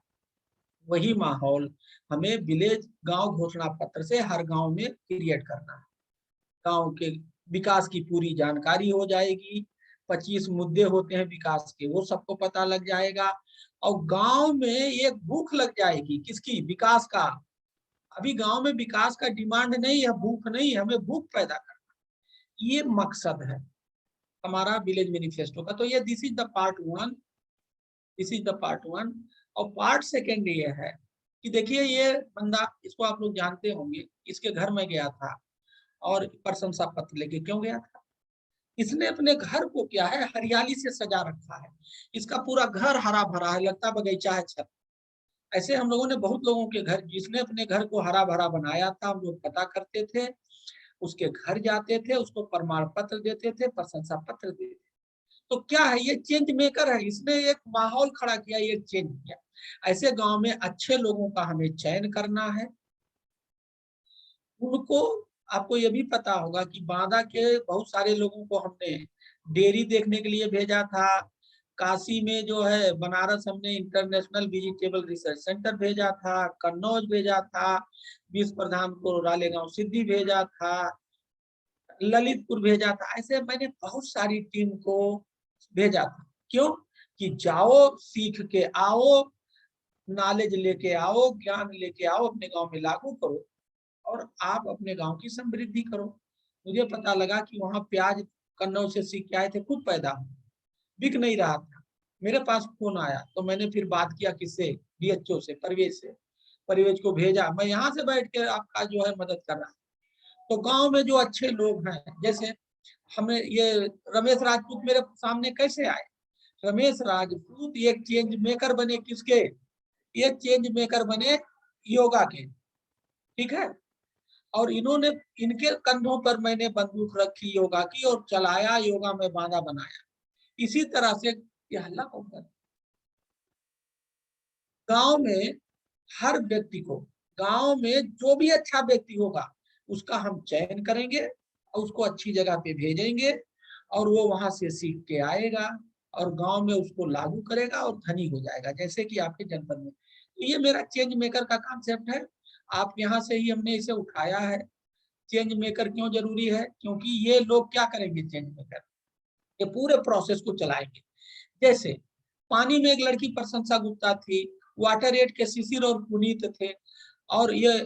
वही माहौल हमें विलेज गांव घोषणा पत्र से हर गांव में क्रिएट करना है। गांव के विकास की पूरी जानकारी हो जाएगी, 25 मुद्दे होते हैं विकास के, वो सबको पता लग जाएगा, और गांव में एक भूख लग जाएगी, किसकी? विकास का। अभी गांव में विकास का डिमांड नहीं है, भूख नहीं है, हमें भूख पैदा करना, ये मकसद है। हमारा विलेज मैनिफेस्टो का। तो ये this is the part 1, this is the part 1। और पार्ट 2 ये है कि देखिए ये बंदा, इसको आप लोग जानते होंगे, इसके घर में गया था और प्रशंसा पत्र लेके क्यों गया था? इसने अपने घर को क्या है हरियाली से सजा रखा है, इसका पूरा घर हरा भरा है, लगता बगीचा है छत। ऐसे हम लोगों ने बहुत लोगों के घर, जिसने अपने घर को हरा भरा बनाया था, हम लोग पता करते थे, उसके घर जाते थे, उसको प्रमाण पत्र देते थे, प्रशंसा पत्र देते थे। तो क्या है, ये चेंज मेकर है, इसने एक माहौल खड़ा किया, ये चेंज किया। ऐसे गांव में अच्छे लोगों का हमें चयन करना है। उनको, आपको ये भी पता होगा कि बांदा के बहुत सारे लोगों को हमने डेयरी देखने के लिए भेजा था, काशी में जो है बनारस हमने इंटरनेशनल वेजिटेबल रिसर्च सेंटर भेजा था, कन्नौज भेजा था, विश्व प्रधान को रालेगांव सिद्धि भेजा था, ललितपुर भेजा था। ऐसे मैंने बहुत सारी टीम को भेजा था। क्यों? कि जाओ, सीख के आओ, नॉलेज लेके आओ, ज्ञान लेके आओ, अपने गांव में लागू करो और आप अपने गांव की समृद्धि करो। मुझे पता लगा कि वहां प्याज कन्नौज से सीख के आए थे, खूब पैदा, बिक नहीं रहा था। मेरे पास फोन आया तो मैंने फिर बात किया किससे, डीएचओ से, परवेज से, परवेज को भेजा। मैं यहाँ से बैठ के आपका जो है मदद कर रहा हूँ। तो गांव में जो अच्छे लोग हैं, जैसे हमें ये रमेश राजपूत मेरे सामने कैसे आए? रमेश राजपूत एक चेंज मेकर बने, किसके? ये चेंज मेकर बने योगा के, ठीक है। और इन्होंने, इनके कंधों पर मैंने बंदूक रखी योगा की और चलाया, योगा में बांधा बनाया। इसी तरह से ये हल्ला कौन कर? गांव में हर व्यक्ति को, गांव में जो भी अच्छा व्यक्ति होगा उसका हम चयन करेंगे और उसको अच्छी जगह पे भेजेंगे और वो वहां से सीख के आएगा और गांव में उसको लागू करेगा और धनी हो जाएगा, जैसे कि आपके जनपद में। तो ये मेरा चेंज मेकर का कॉन्सेप्ट है। आप यहाँ से ही हमने इसे उठाया है। चेंज मेकर क्यों जरूरी है? क्योंकि ये लोग क्या करेंगे चेंज मेकर, ये पूरे प्रोसेस को चलाएंगे। जैसे पानी में एक लड़की प्रशंसा गुप्ता थी, वाटर एड के शिशिर और पुनीत थे, और ये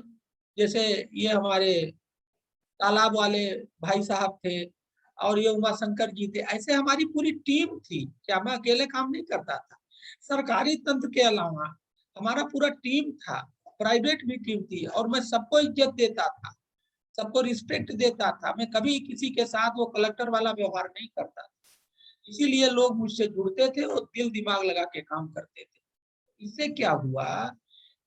जैसे ये हमारे तालाब वाले भाई साहब थे, और ये उमा शंकर जी थे। ऐसे हमारी पूरी टीम थी, क्या मैं अकेले काम नहीं करता था? सरकारी तंत्र के अलावा हमारा पूरा टीम था, प्राइवेट भी टीम थी, और मैं सबको इज्जत देता था, सबको रिस्पेक्ट देता था। मैं कभी किसी के साथ वो कलेक्टर वाला व्यवहार नहीं करता था। इसीलिए लोग मुझसे जुड़ते थे और दिल दिमाग लगा के काम करते थे। इससे क्या हुआ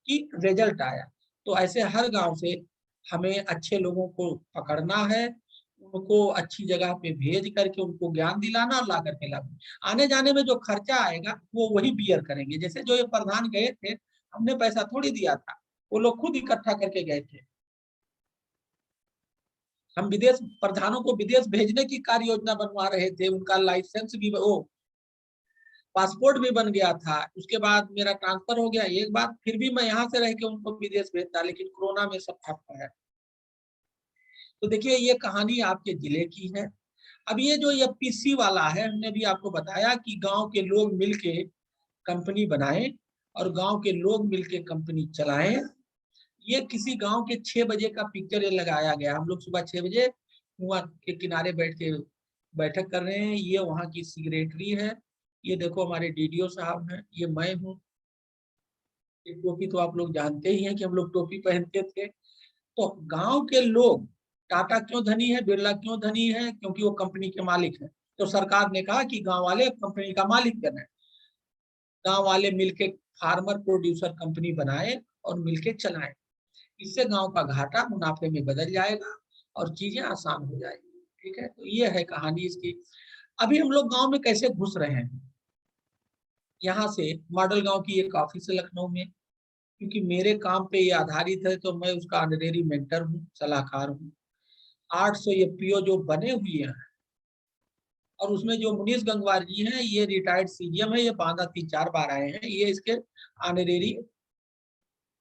कि रिजल्ट आया। तो ऐसे हर गांव से हमें अच्छे लोगों को पकड़ना है, उनको अच्छी जगह पे भेज करके उनको ज्ञान दिलाना और ला करके लागू। आने जाने में जो खर्चा आएगा वो वही बियर करेंगे। जैसे जो ये प्रधान गए थे, हमने पैसा थोड़ी दिया था, वो लोग खुद इकट्ठा करके गए थे। हम विदेश प्रधानों को विदेश भेजने की कार्य योजना बनवा रहे थे, उनका लाइसेंस भी, वो पासपोर्ट भी बन गया था। उसके बाद मेरा ट्रांसफर हो गया एक बार, फिर भी मैं यहाँ से रह के उनको विदेश भेजता, लेकिन कोरोना में सब ठप है। तो देखिए ये कहानी आपके जिले की है। अब ये जो ये पीसी वाला है, हमने भी आपको बताया कि गांव के लोग मिलके कंपनी बनाएं और गांव के लोग मिलके कंपनी चलाएं। ये किसी गांव के 6 बजे का पिक्चर ये लगाया गया। हम लोग सुबह 6 बजे कुआं के किनारे बैठ के बैठक कर रहे हैं। ये वहाँ की सिग्रेटरी है, ये देखो हमारे डीडीओ साहब हैं, ये मैं हूँ। ये टोपी तो आप लोग जानते ही हैं कि हम लोग टोपी पहनते थे। तो गांव के लोग, टाटा क्यों धनी है, बिरला क्यों धनी है? क्योंकि वो कंपनी के मालिक हैं। तो सरकार ने कहा कि गांव वाले कंपनी का मालिक बने, गांव वाले मिलके फार्मर प्रोड्यूसर कंपनी बनाए और मिलके चलाएं। इससे गांव का घाटा मुनाफे में बदल जाएगा और चीजें आसान हो जाएगी। ठीक है, तो ये है कहानी इसकी। अभी हम लोग गांव में कैसे घुस रहे हैं? यहाँ से मॉडल गांव की एक ऑफिस है लखनऊ में, क्योंकि मेरे काम पे ये आधारित है तो मैं उसका ऑनरेरी मेंटर हूँ, सलाहकार हूँ। 800 एफपीओ जो बने हुए हैं, और उसमें जो मुनीष गंगवार जी हैं, ये रिटायर्ड सीजीएम है, ये बांदा 3-4 बार आए हैं, ये इसके ऑनरेरी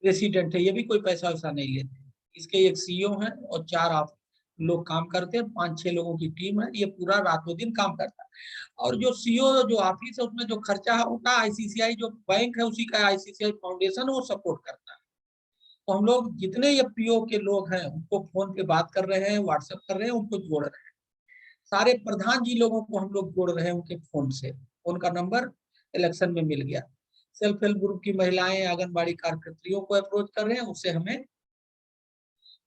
रेसिडेंट है, ये भी कोई पैसा वैसा नहीं लेते। इसके एक सीईओ हैं और 4 आप लोग काम करते हैं, 5-6 लोगों की टीम है, ये पूरा रातों दिन काम करता है। और जो सीईओ जो ऑफिस है उसमें जो खर्चा है उनका आईसीसीआई जो बैंक है उसी का आईसीसीआई फाउंडेशन वो सपोर्ट करता है। तो हम लोग जितने एफपीओ के लोग हैं उनको फोन पे बात कर रहे हैं, व्हाट्सएप कर रहे हैं, उनको जोड़ रहे हैं। सारे प्रधान जी लोगों को हम लोग जोड़ रहे हैं उनके फोन से, उनका नंबर इलेक्शन में मिल गया। सेल्फ हेल्प ग्रुप की महिलाएं आंगनबाड़ी कार्यकर्तियों को अप्रोच कर रहे हैं, उससे हमें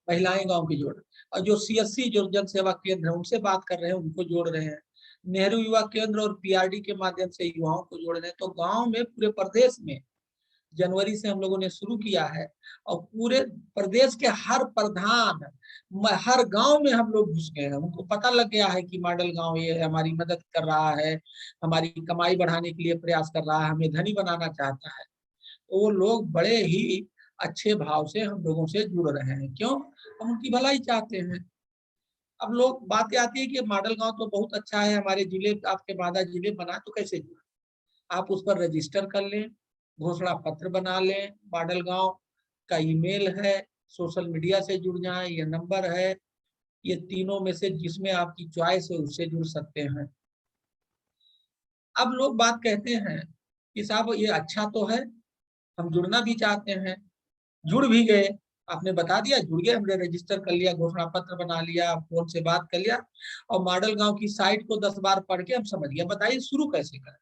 महिलाएं गांव की जोड़ रहे हैं। और जो सीएससी जो जन सेवा केंद्र है उनसे बात कर रहे हैं, उनको जोड़ रहे हैं। नेहरू युवा केंद्र और पीआरडी के माध्यम से युवाओं को जोड़ रहे हैं। तो गांव में पूरे प्रदेश में जनवरी से हम लोगों ने शुरू किया है और पूरे प्रदेश के हर प्रधान हर गांव में हम लोग घुस गए हैं। उनको पता लग गया है कि मॉडल गांव ये हमारी मदद कर रहा है, हमारी कमाई बढ़ाने के लिए प्रयास कर रहा है, हमें धनी बनाना चाहता है। तो वो लोग बड़े ही अच्छे भाव से हम लोगों से जुड़ रहे हैं। क्यों? हम उनकी भलाई चाहते हैं। अब लोग बात आती है कि मॉडल गांव तो बहुत अच्छा है, हमारे जिले आपके बांदा जिले बना, तो कैसे जुड़े? आप उस पर रजिस्टर कर लें, घोषणा पत्र बना लें, मॉडल गांव का ईमेल है, सोशल मीडिया से जुड़ जाएं, ये नंबर है, ये तीनों में से जिसमें आपकी चॉइस है उससे जुड़ सकते हैं। अब लोग बात कहते हैं कि साहब ये अच्छा तो है, हम जुड़ना भी चाहते हैं, जुड़ भी गए, आपने बता दिया, जुड़ गए, हमने रजिस्टर कर लिया, घोषणा पत्र बना लिया, फोन से बात कर लिया और मॉडल गांव की साइट को 10 बार पढ़ के हम समझ गए। बताइए शुरू कैसे करें?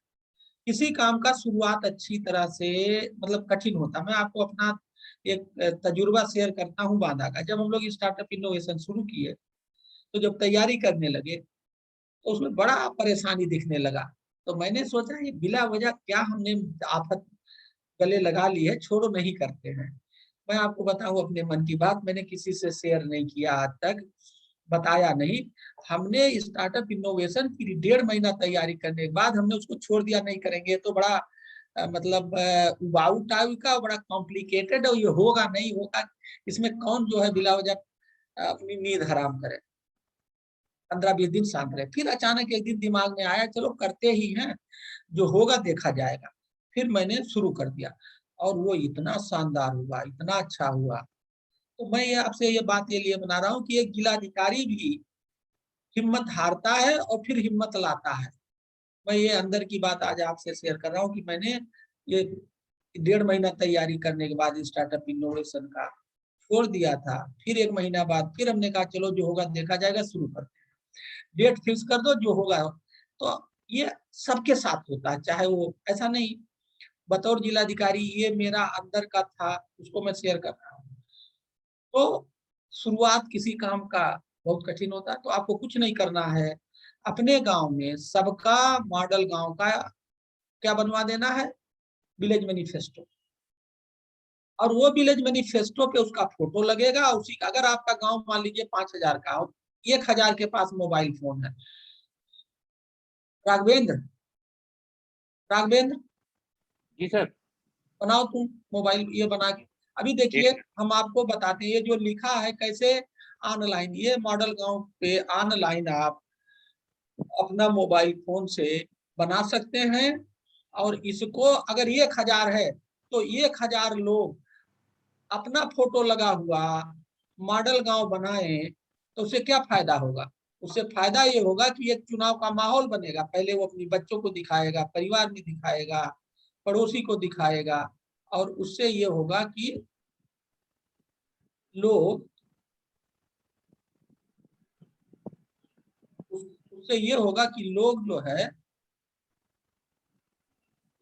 किसी काम का शुरुआत अच्छी तरह से मतलब कठिन होता है। मैं आपको अपना एक तजुर्बा शेयर करता हूँ बांदा का। जब हम लोग स्टार्टअप इनोवेशन शुरू किए तो जब तैयारी करने लगे तो उसमें बड़ा परेशानी दिखने लगा। तो मैंने सोचा ये बिला वजह क्या हमने आफत गले लगा ली है, छोड़ो नहीं करते हैं। मैं आपको बताऊं अपने मन की बात, मैंने किसी से शेयर नहीं किया आज तक, बताया नहीं। हमने स्टार्टअप इनोवेशन की 1.5 महीना तैयारी करने के बाद हमने उसको छोड़ दिया, नहीं करेंगे तो बड़ा मतलब उबाऊ टाइप का, बड़ा कॉम्प्लिकेटेड और ये होगा नहीं होगा, इसमें कौन जो है बिला वजह अपनी नींद हराम करे। 15-20 दिन शांत रहे, फिर अचानक एक दिन दिमाग में आया चलो करते ही हैं, जो होगा देखा जाएगा। फिर मैंने शुरू कर दिया और वो इतना शानदार हुआ, इतना अच्छा हुआ। तो मैं ये आपसे ये बात ये लिए बना रहा हूँ कि एक जिलाधिकारी भी हिम्मत हारता है और फिर हिम्मत लाता है। मैं ये अंदर की बात आज आपसे शेयर कर रहा हूँ कि मैंने ये 1.5 महीना तैयारी करने के बाद स्टार्टअप इनोवेशन का छोड़ दिया था। फिर 1 महीना बाद फिर हमने कहा चलो जो होगा देखा जाएगा, शुरू करते हैं, डेट फिक्स कर दो जो होगा। तो ये सबके साथ होता है, चाहे वो ऐसा नहीं। बतौर जिलाधिकारी ये मेरा अंदर का था, उसको मैं शेयर कर रहा हूँ। तो शुरुआत किसी काम का बहुत कठिन होता है। तो आपको कुछ नहीं करना है, अपने गांव में सबका मॉडल गांव का क्या बनवा देना है, विलेज मैनिफेस्टो। और वो विलेज मैनिफेस्टो पे उसका फोटो लगेगा। उसी का अगर आपका गांव मान लीजिए 5,000 का हो, 1,000 के पास मोबाइल फोन है, राघवेंद्र राघवेंद्र जी सर। बनाओ तुम मोबाइल ये बना के। अभी देखिए एक हम आपको बताते हैं ये जो लिखा है कैसे ऑनलाइन, ये मॉडल गांव पे ऑनलाइन आप अपना मोबाइल फोन से बना सकते हैं। और इसको अगर 1,000 है तो 1,000 लोग अपना फोटो लगा हुआ मॉडल गांव बनाए तो उससे क्या फायदा होगा? उससे फायदा ये होगा कि एक चुनाव का माहौल बनेगा। पहले वो अपनी बच्चों को दिखाएगा, परिवार में दिखाएगा, पड़ोसी को दिखाएगा और उससे ये होगा कि लोग उससे ये होगा कि लोग जो है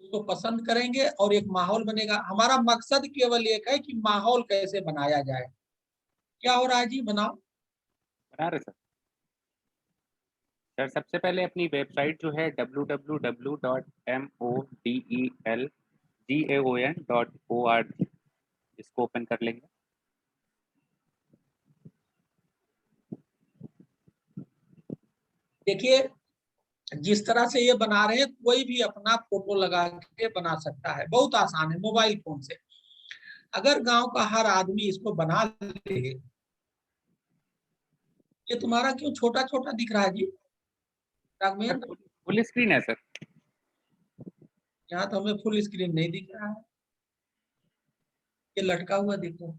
उसको पसंद करेंगे और एक माहौल बनेगा। हमारा मकसद केवल एक है कि माहौल कैसे बनाया जाए। क्या हो रहा है जी? बनाओ। बना रहे सर। सर सबसे पहले अपनी वेबसाइट जो है www.modelgaon.org इसको ओपन कर लेंगे। देखिए जिस तरह से ये बना रहे हैं कोई भी अपना फोटो लगा के बना सकता है, बहुत आसान है मोबाइल फोन से। अगर गांव का हर आदमी इसको बना ले। ये तुम्हारा क्यों छोटा छोटा दिख रहा है जी सर राघवेंद्र? फुल स्क्रीन है सर। यहाँ तो हमें फुल स्क्रीन नहीं दिख रहा है, ये लटका हुआ देखो।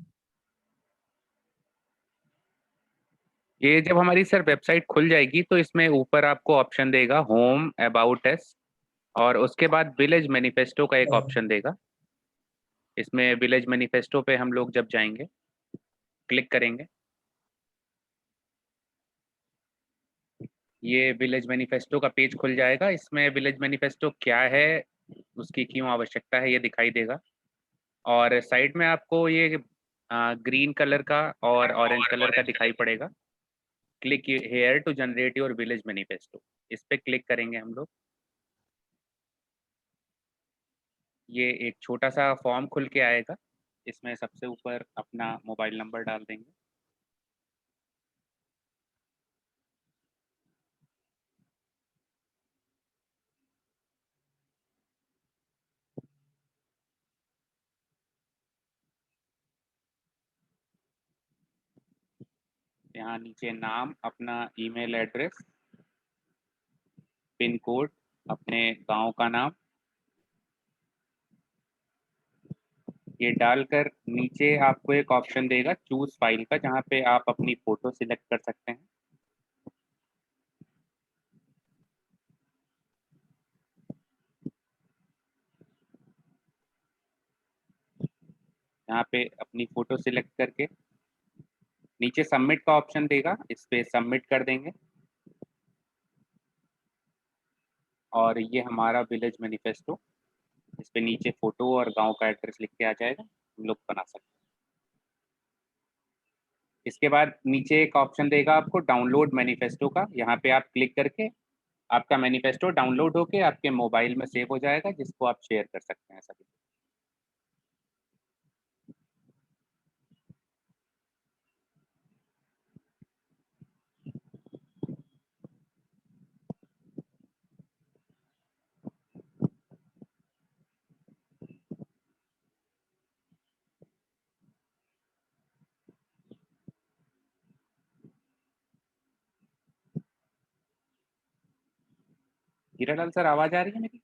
ये जब हमारी सर वेबसाइट खुल जाएगी तो इसमें ऊपर आपको ऑप्शन देगा होम अबाउट अस, और उसके बाद विलेज मैनिफेस्टो का एक ऑप्शन देगा। इसमें विलेज मैनिफेस्टो पे हम लोग जब जाएंगे, क्लिक करेंगे, ये विलेज मैनिफेस्टो का पेज खुल जाएगा। इसमें विलेज मैनिफेस्टो क्या है, उसकी क्यों आवश्यकता है, ये दिखाई देगा। और साइड में आपको ये ग्रीन कलर का और ऑरेंज कलर का दिखाई पड़ेगा। Click here to generate your village manifesto, इस पे क्लिक करेंगे हम लोग। ये एक छोटा सा फॉर्म खुल के आएगा। इसमें सबसे ऊपर अपना मोबाइल नंबर डाल देंगे। यहाँ नीचे नाम, अपना ईमेल एड्रेस, पिन कोड, अपने गांव का नाम, ये डालकर नीचे आपको एक ऑप्शन देगा चूज फाइल का, जहाँ पे आप अपनी फोटो सिलेक्ट कर सकते हैं। यहाँ पे अपनी फोटो सिलेक्ट करके नीचे सबमिट का ऑप्शन देगा, इस पे सबमिट कर देंगे और ये हमारा विलेज मैनिफेस्टो, इस पे नीचे फोटो और गांव का एड्रेस लिख के आ जाएगा, हम लोग बना सकते हैं। इसके बाद नीचे एक ऑप्शन देगा आपको डाउनलोड मैनिफेस्टो का, यहाँ पे आप क्लिक करके आपका मैनिफेस्टो डाउनलोड होके आपके मोबाइल में सेव हो जाएगा, जिसको आप शेयर कर सकते हैं सभी। हीरालाल सर, आवाज आ रही है मेरी?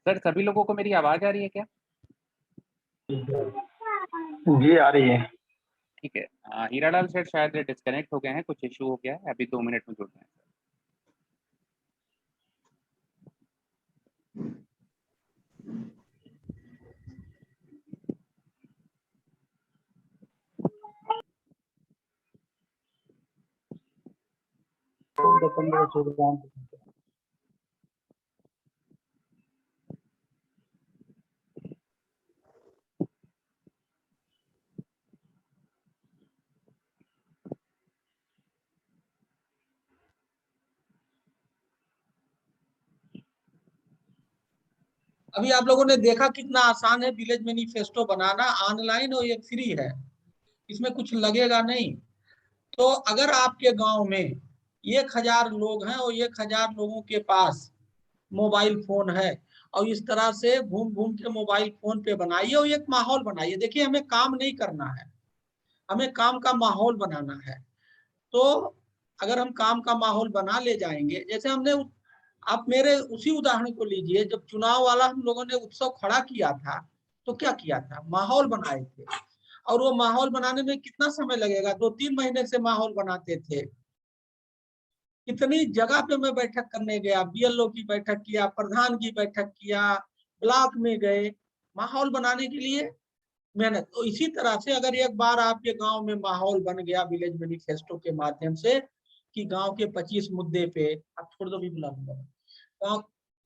सर, सभी लोगों को मेरी आवाज आ रही है क्या? जी आ रही है। ठीक है। हीरालाल सर शायद डिस्कनेक्ट हो गए हैं, कुछ इशू हो गया है, अभी 2 मिनट में जुड़ रहे हैं। अभी आप लोगों ने देखा कितना आसान है विलेज मैनिफेस्टो बनाना, ऑनलाइन और ये फ्री है, इसमें कुछ लगेगा नहीं। तो अगर आपके गांव में 1000 लोग हैं और 1000 लोगों के पास मोबाइल फोन है और इस तरह से घूम घूम के मोबाइल फोन पे बनाइए और एक माहौल बनाइए। देखिए, हमें काम नहीं करना है, हमें काम का माहौल बनाना है। तो अगर हम काम का माहौल बना ले जाएंगे, जैसे हमने, आप मेरे उसी उदाहरण को लीजिए, जब चुनाव वाला हम लोगों ने उत्सव खड़ा किया था तो क्या किया था, माहौल बनाए थे। और वो माहौल बनाने में कितना समय लगेगा, 2-3 महीने से माहौल बनाते थे। कितनी जगह पे मैं बैठक करने गया, बीएलओ की बैठक किया, प्रधान की बैठक किया, ब्लॉक में गए माहौल बनाने के लिए मेहनत। तो इसी तरह से अगर एक बार आपके गांव में माहौल बन गया विलेज मैनिफेस्टो के माध्यम से कि गांव के 25 मुद्दे पे, आप छोड़ दो भी बुला लूंगा,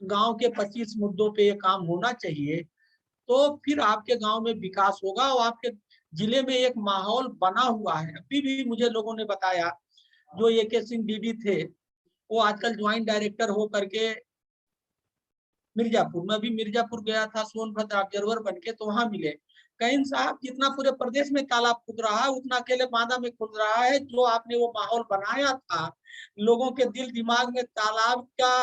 गांव के 25 मुद्दों पे ये काम होना चाहिए, तो फिर आपके गांव में विकास होगा और आपके जिले में एक माहौल बना हुआ है। अभी भी मुझे लोगों ने बताया, जो AK सिंह दीदी थे, वो आजकल ज्वाइंट डायरेक्टर हो करके मिर्जापुर में, भी मिर्जापुर गया था सोनभद्र ऑब्जर्वर बन के, तो वहां मिले। कहीं साहब, जितना पूरे प्रदेश में तालाब खुद रहा है उतना अकेले बांदा में खुद रहा है। जो आपने वो माहौल बनाया था, लोगों के दिल दिमाग में तालाब का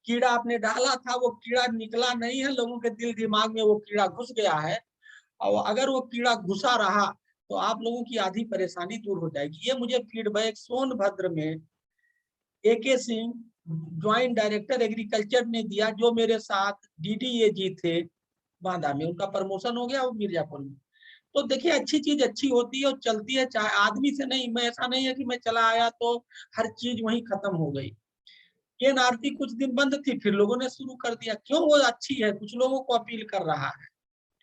कीड़ा आपने डाला था, वो कीड़ा निकला नहीं है, लोगों के दिल दिमाग में वो कीड़ा घुस गया है। और अगर वो कीड़ा घुसा रहा तो आप लोगों की आधी परेशानी दूर हो जाएगी। ये मुझे फीडबैक सोनभद्र में AK Singh joint director agriculture ने दिया, जो मेरे साथ DDAG थे बांदा में, उनका प्रमोशन हो गया वो मिर्जापुर में। तो देखिए अच्छी चीज अच्छी होती है और चलती है, चाहे आदमी से नहीं। मैं ऐसा नहीं है कि मैं चला आया तो हर चीज वहीं खत्म हो गई। ये नारती कुछ दिन बंद थी, फिर लोगों ने शुरू कर दिया, क्यों? वो अच्छी है, कुछ लोगों को अपील कर रहा है,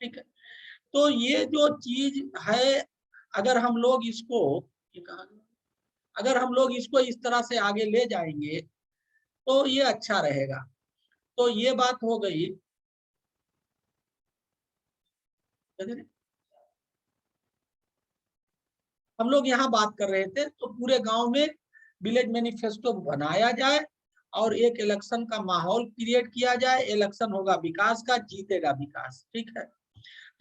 ठीक है। तो ये जो चीज है, अगर हम लोग इसको, ये कहा, अगर हम लोग इसको इस तरह से आगे ले जाएंगे तो ये अच्छा रहेगा। तो ये बात हो गई। हम लोग यहाँ बात कर रहे थे, तो पूरे गांव में विलेज मैनिफेस्टो बनाया जाए और एक इलेक्शन का माहौल क्रिएट किया जाए। इलेक्शन होगा विकास का, जीतेगा विकास, ठीक है।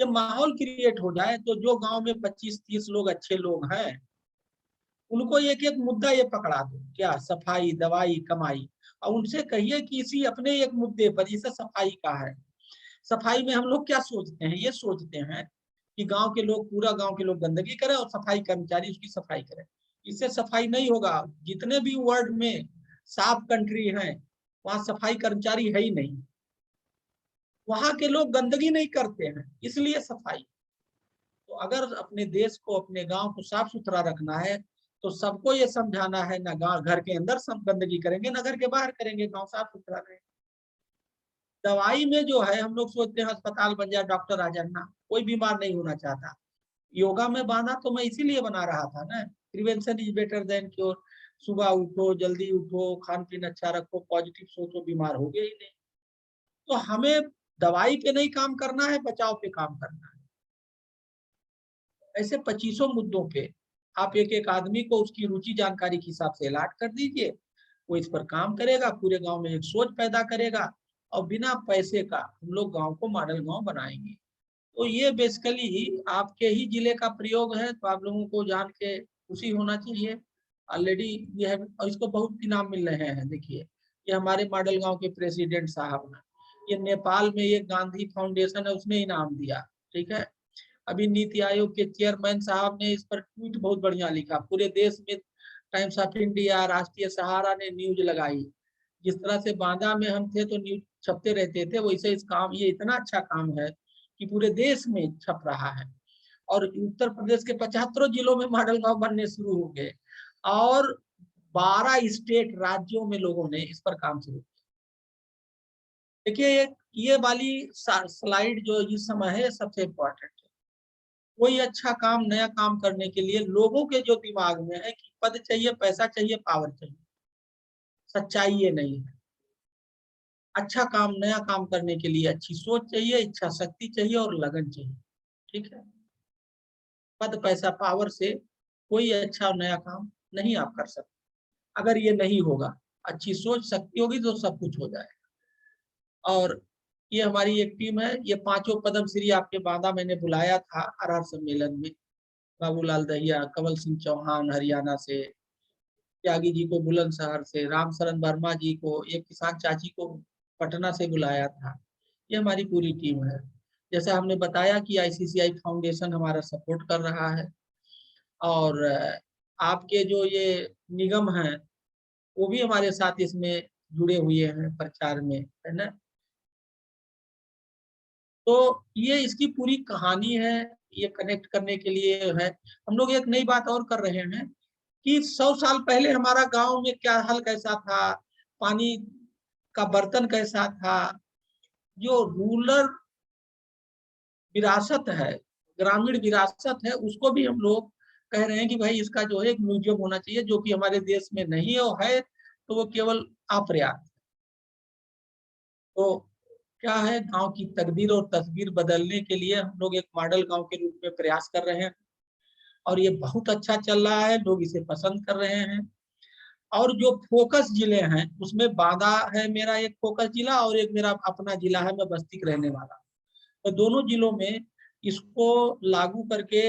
जब माहौल क्रिएट हो जाए तो जो गांव में 25-30 लोग अच्छे लोग हैं, उनको एक एक मुद्दा ये पकड़ा दो, क्या? सफाई, दवाई, कमाई, और उनसे कहिए कि इसी अपने एक मुद्दे पर, जैसे सफाई का है, सफाई में हम लोग क्या सोचते हैं? ये सोचते हैं कि गांव के लोग, पूरा गांव के लोग गंदगी करें और सफाई कर्मचारी उसकी सफाई करें। इससे सफाई नहीं होगा। जितने भी वर्ल्ड में साफ कंट्री हैं, वहां सफाई कर्मचारी है ही नहीं, वहां के लोग गंदगी नहीं करते हैं, इसलिए सफाई। तो अगर अपने देश को, अपने गांव को साफ सुथरा रखना है तो सबको ये समझाना है, ना गांव घर के अंदर सब गंदगी करेंगे, ना घर के बाहर करेंगे, गांव साफ सुथरा रहे। दवाई में जो है, हम लोग सोचते हैं अस्पताल बन जाए, डॉक्टर आ जाए, ना, कोई बीमार नहीं होना चाहता। योगा में बांधा तो मैं इसीलिए बना रहा था ना, prevention is better than cure. सुबह उठो, जल्दी उठो, खान पीन अच्छा रखो, पॉजिटिव सोचो, बीमार हो गए ही नहीं। तो हमें दवाई पे नहीं काम करना है, बचाव पे काम करना है। ऐसे 25 मुद्दों पे आप एक एक आदमी को उसकी रुचि जानकारी के हिसाब से अलॉट कर दीजिए, वो इस पर काम करेगा, पूरे गांव में एक सोच पैदा करेगा, और बिना पैसे का हम लोग गांव को मॉडल गांव बनाएंगे। तो ये बेसिकली आपके ही जिले का प्रयोग है, तो आप लोगों को जान के खुशी होना चाहिए। ऑलरेडी ये है, और इसको बहुत इनाम मिल रहे हैं। देखिए, ये हमारे मॉडल गांव के प्रेसिडेंट साहब हैं, ये नेपाल में एक गांधी फाउंडेशन है, उसने इनाम दिया, ठीक है। अभी नीति आयोग के चेयरमैन साहब ने इस पर ट्वीट बहुत बढ़िया लिखा, पूरे देश में टाइम्स ऑफ इंडिया, राष्ट्रीय सहारा ने न्यूज लगाई। जिस तरह से बांदा में हम थे तो न्यूज छपते रहते थे, वैसे इस काम, ये इतना अच्छा काम है कि पूरे देश में छप रहा है। और उत्तर प्रदेश के 75 जिलों में मॉडल गांव बनने शुरू हो गए, और 12 स्टेट राज्यों में लोगों ने इस पर काम शुरू किया। देखिए, ये वाली स्लाइड जो इस समय है सबसे इम्पोर्टेंट है। कोई अच्छा काम, नया काम करने के लिए लोगों के जो दिमाग में है कि पद चाहिए, पैसा चाहिए, पावर चाहिए, सच्चाई ये नहीं है। अच्छा काम, नया काम करने के लिए अच्छी सोच चाहिए, इच्छा शक्ति चाहिए और लगन चाहिए, ठीक है। पद, पैसा, पावर से कोई अच्छा और नया काम नहीं आप कर सकते। अगर ये नहीं होगा, अच्छी सोच, शक्ति होगी तो सब कुछ हो जाएगा। और ये हमारी एक टीम है, ये 5 पद्म श्री आपके बांदा मैंने बुलाया था आरआर सम्मेलन में। बाबूलाल दहिया, कंवल सिंह चौहान हरियाणा से, त्यागी जी को बुलंदशहर से, राम शरण वर्मा जी को, एक किसान चाची को पटना से बुलाया था। ये हमारी पूरी टीम है। जैसा हमने बताया कि आईसीसीआई फाउंडेशन हमारा सपोर्ट कर रहा है, और आपके जो ये निगम हैं वो भी हमारे साथ इसमें जुड़े हुए हैं प्रचार में, है ना। तो ये इसकी पूरी कहानी है, ये कनेक्ट करने के लिए है। हम लोग एक नई बात और कर रहे हैं कि 100 साल पहले हमारा गांव में क्या हाल कैसा था, पानी का बर्तन कैसा था। जो रूरल विरासत है, ग्रामीण विरासत है, उसको भी हम लोग कह रहे हैं कि भाई इसका जो है एक म्यूजियम होना चाहिए, जो कि हमारे देश में नहीं है तो वो केवल अपर्याप्त। तो क्या है, गांव की तकदीर और तस्वीर बदलने के लिए हम लोग एक मॉडल गांव के रूप में प्रयास कर रहे हैं, और ये बहुत अच्छा चल रहा है, लोग इसे पसंद कर रहे हैं। और जो फोकस जिले हैं उसमें बांदा है मेरा एक फोकस जिला, और एक मेरा अपना जिला है, मैं बस्ती का रहने वाला। तो दोनों जिलों में इसको लागू करके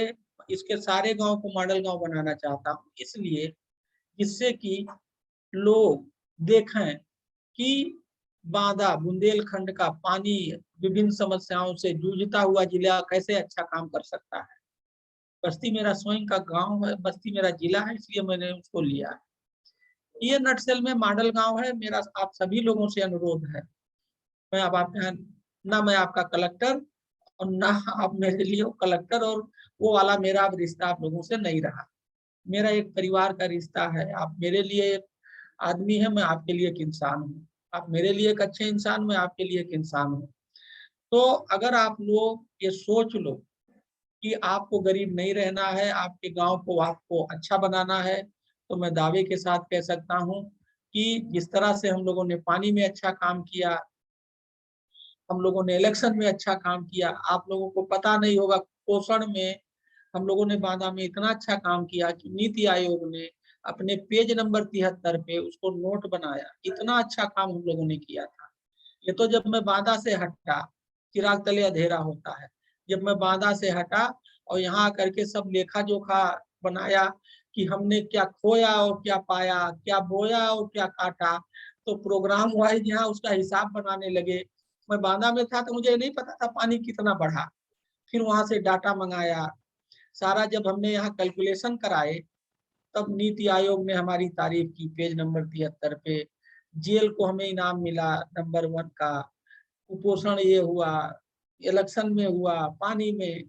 इसके सारे गांव को मॉडल गांव बनाना चाहता हूँ, इसलिए जिससे कि लोग देखें कि बांदा बुंदेलखंड का पानी विभिन्न समस्याओं से जूझता हुआ जिला कैसे अच्छा काम कर सकता है। बस्ती मेरा स्वयं का गांव है, बस्ती मेरा जिला है, इसलिए मैंने उसको लिया है। ये नटसेल में मॉडल गांव है। मेरा आप सभी लोगों से अनुरोध है, मैं अब आप ना मैं आपका कलेक्टर और ना आप मेरे लिए कलेक्टर, और वो वाला मेरा अब रिश्ता आप लोगों से नहीं रहा। मेरा एक परिवार का रिश्ता है। आप मेरे लिए एक आदमी है, मैं आपके लिए एक इंसान हूँ। आप मेरे लिए एक अच्छे इंसान, मैं आपके लिए एक इंसान हूँ। तो अगर आप लोग ये सोच लो कि आपको गरीब नहीं रहना है, आपके गांव को आपको अच्छा बनाना है, तो मैं दावे के साथ कह सकता हूं कि जिस तरह से हम लोगों ने पानी में अच्छा काम किया, हम लोगों ने इलेक्शन में अच्छा काम किया। आप लोगों को पता नहीं होगा, पोषण में हम लोगों ने बांदा में इतना अच्छा काम किया कि नीति आयोग ने अपने पेज नंबर 73 पे उसको नोट बनाया। इतना अच्छा काम हम लोगों ने किया था। ये तो जब मैं बांदा से हटा, चिराग तले अंधेरा होता है, जब मैं बांदा से हटा और यहाँ करके सब लेखा जोखा बनाया कि हमने क्या खोया और क्या पाया, क्या बोया और क्या काटा, तो प्रोग्राम वाइज यहाँ उसका हिसाब बनाने लगे। मैं बांदा में था तो मुझे नहीं पता था पानी कितना बढ़ा। फिर वहां से डाटा मंगाया सारा, जब हमने यहाँ कैलकुलेशन कराए तब नीति आयोग ने हमारी तारीफ की। पेज नंबर 73 पे जेल को हमें इनाम मिला नंबर 1 का, कुपोषण ये हुआ, इलेक्शन में हुआ, पानी में।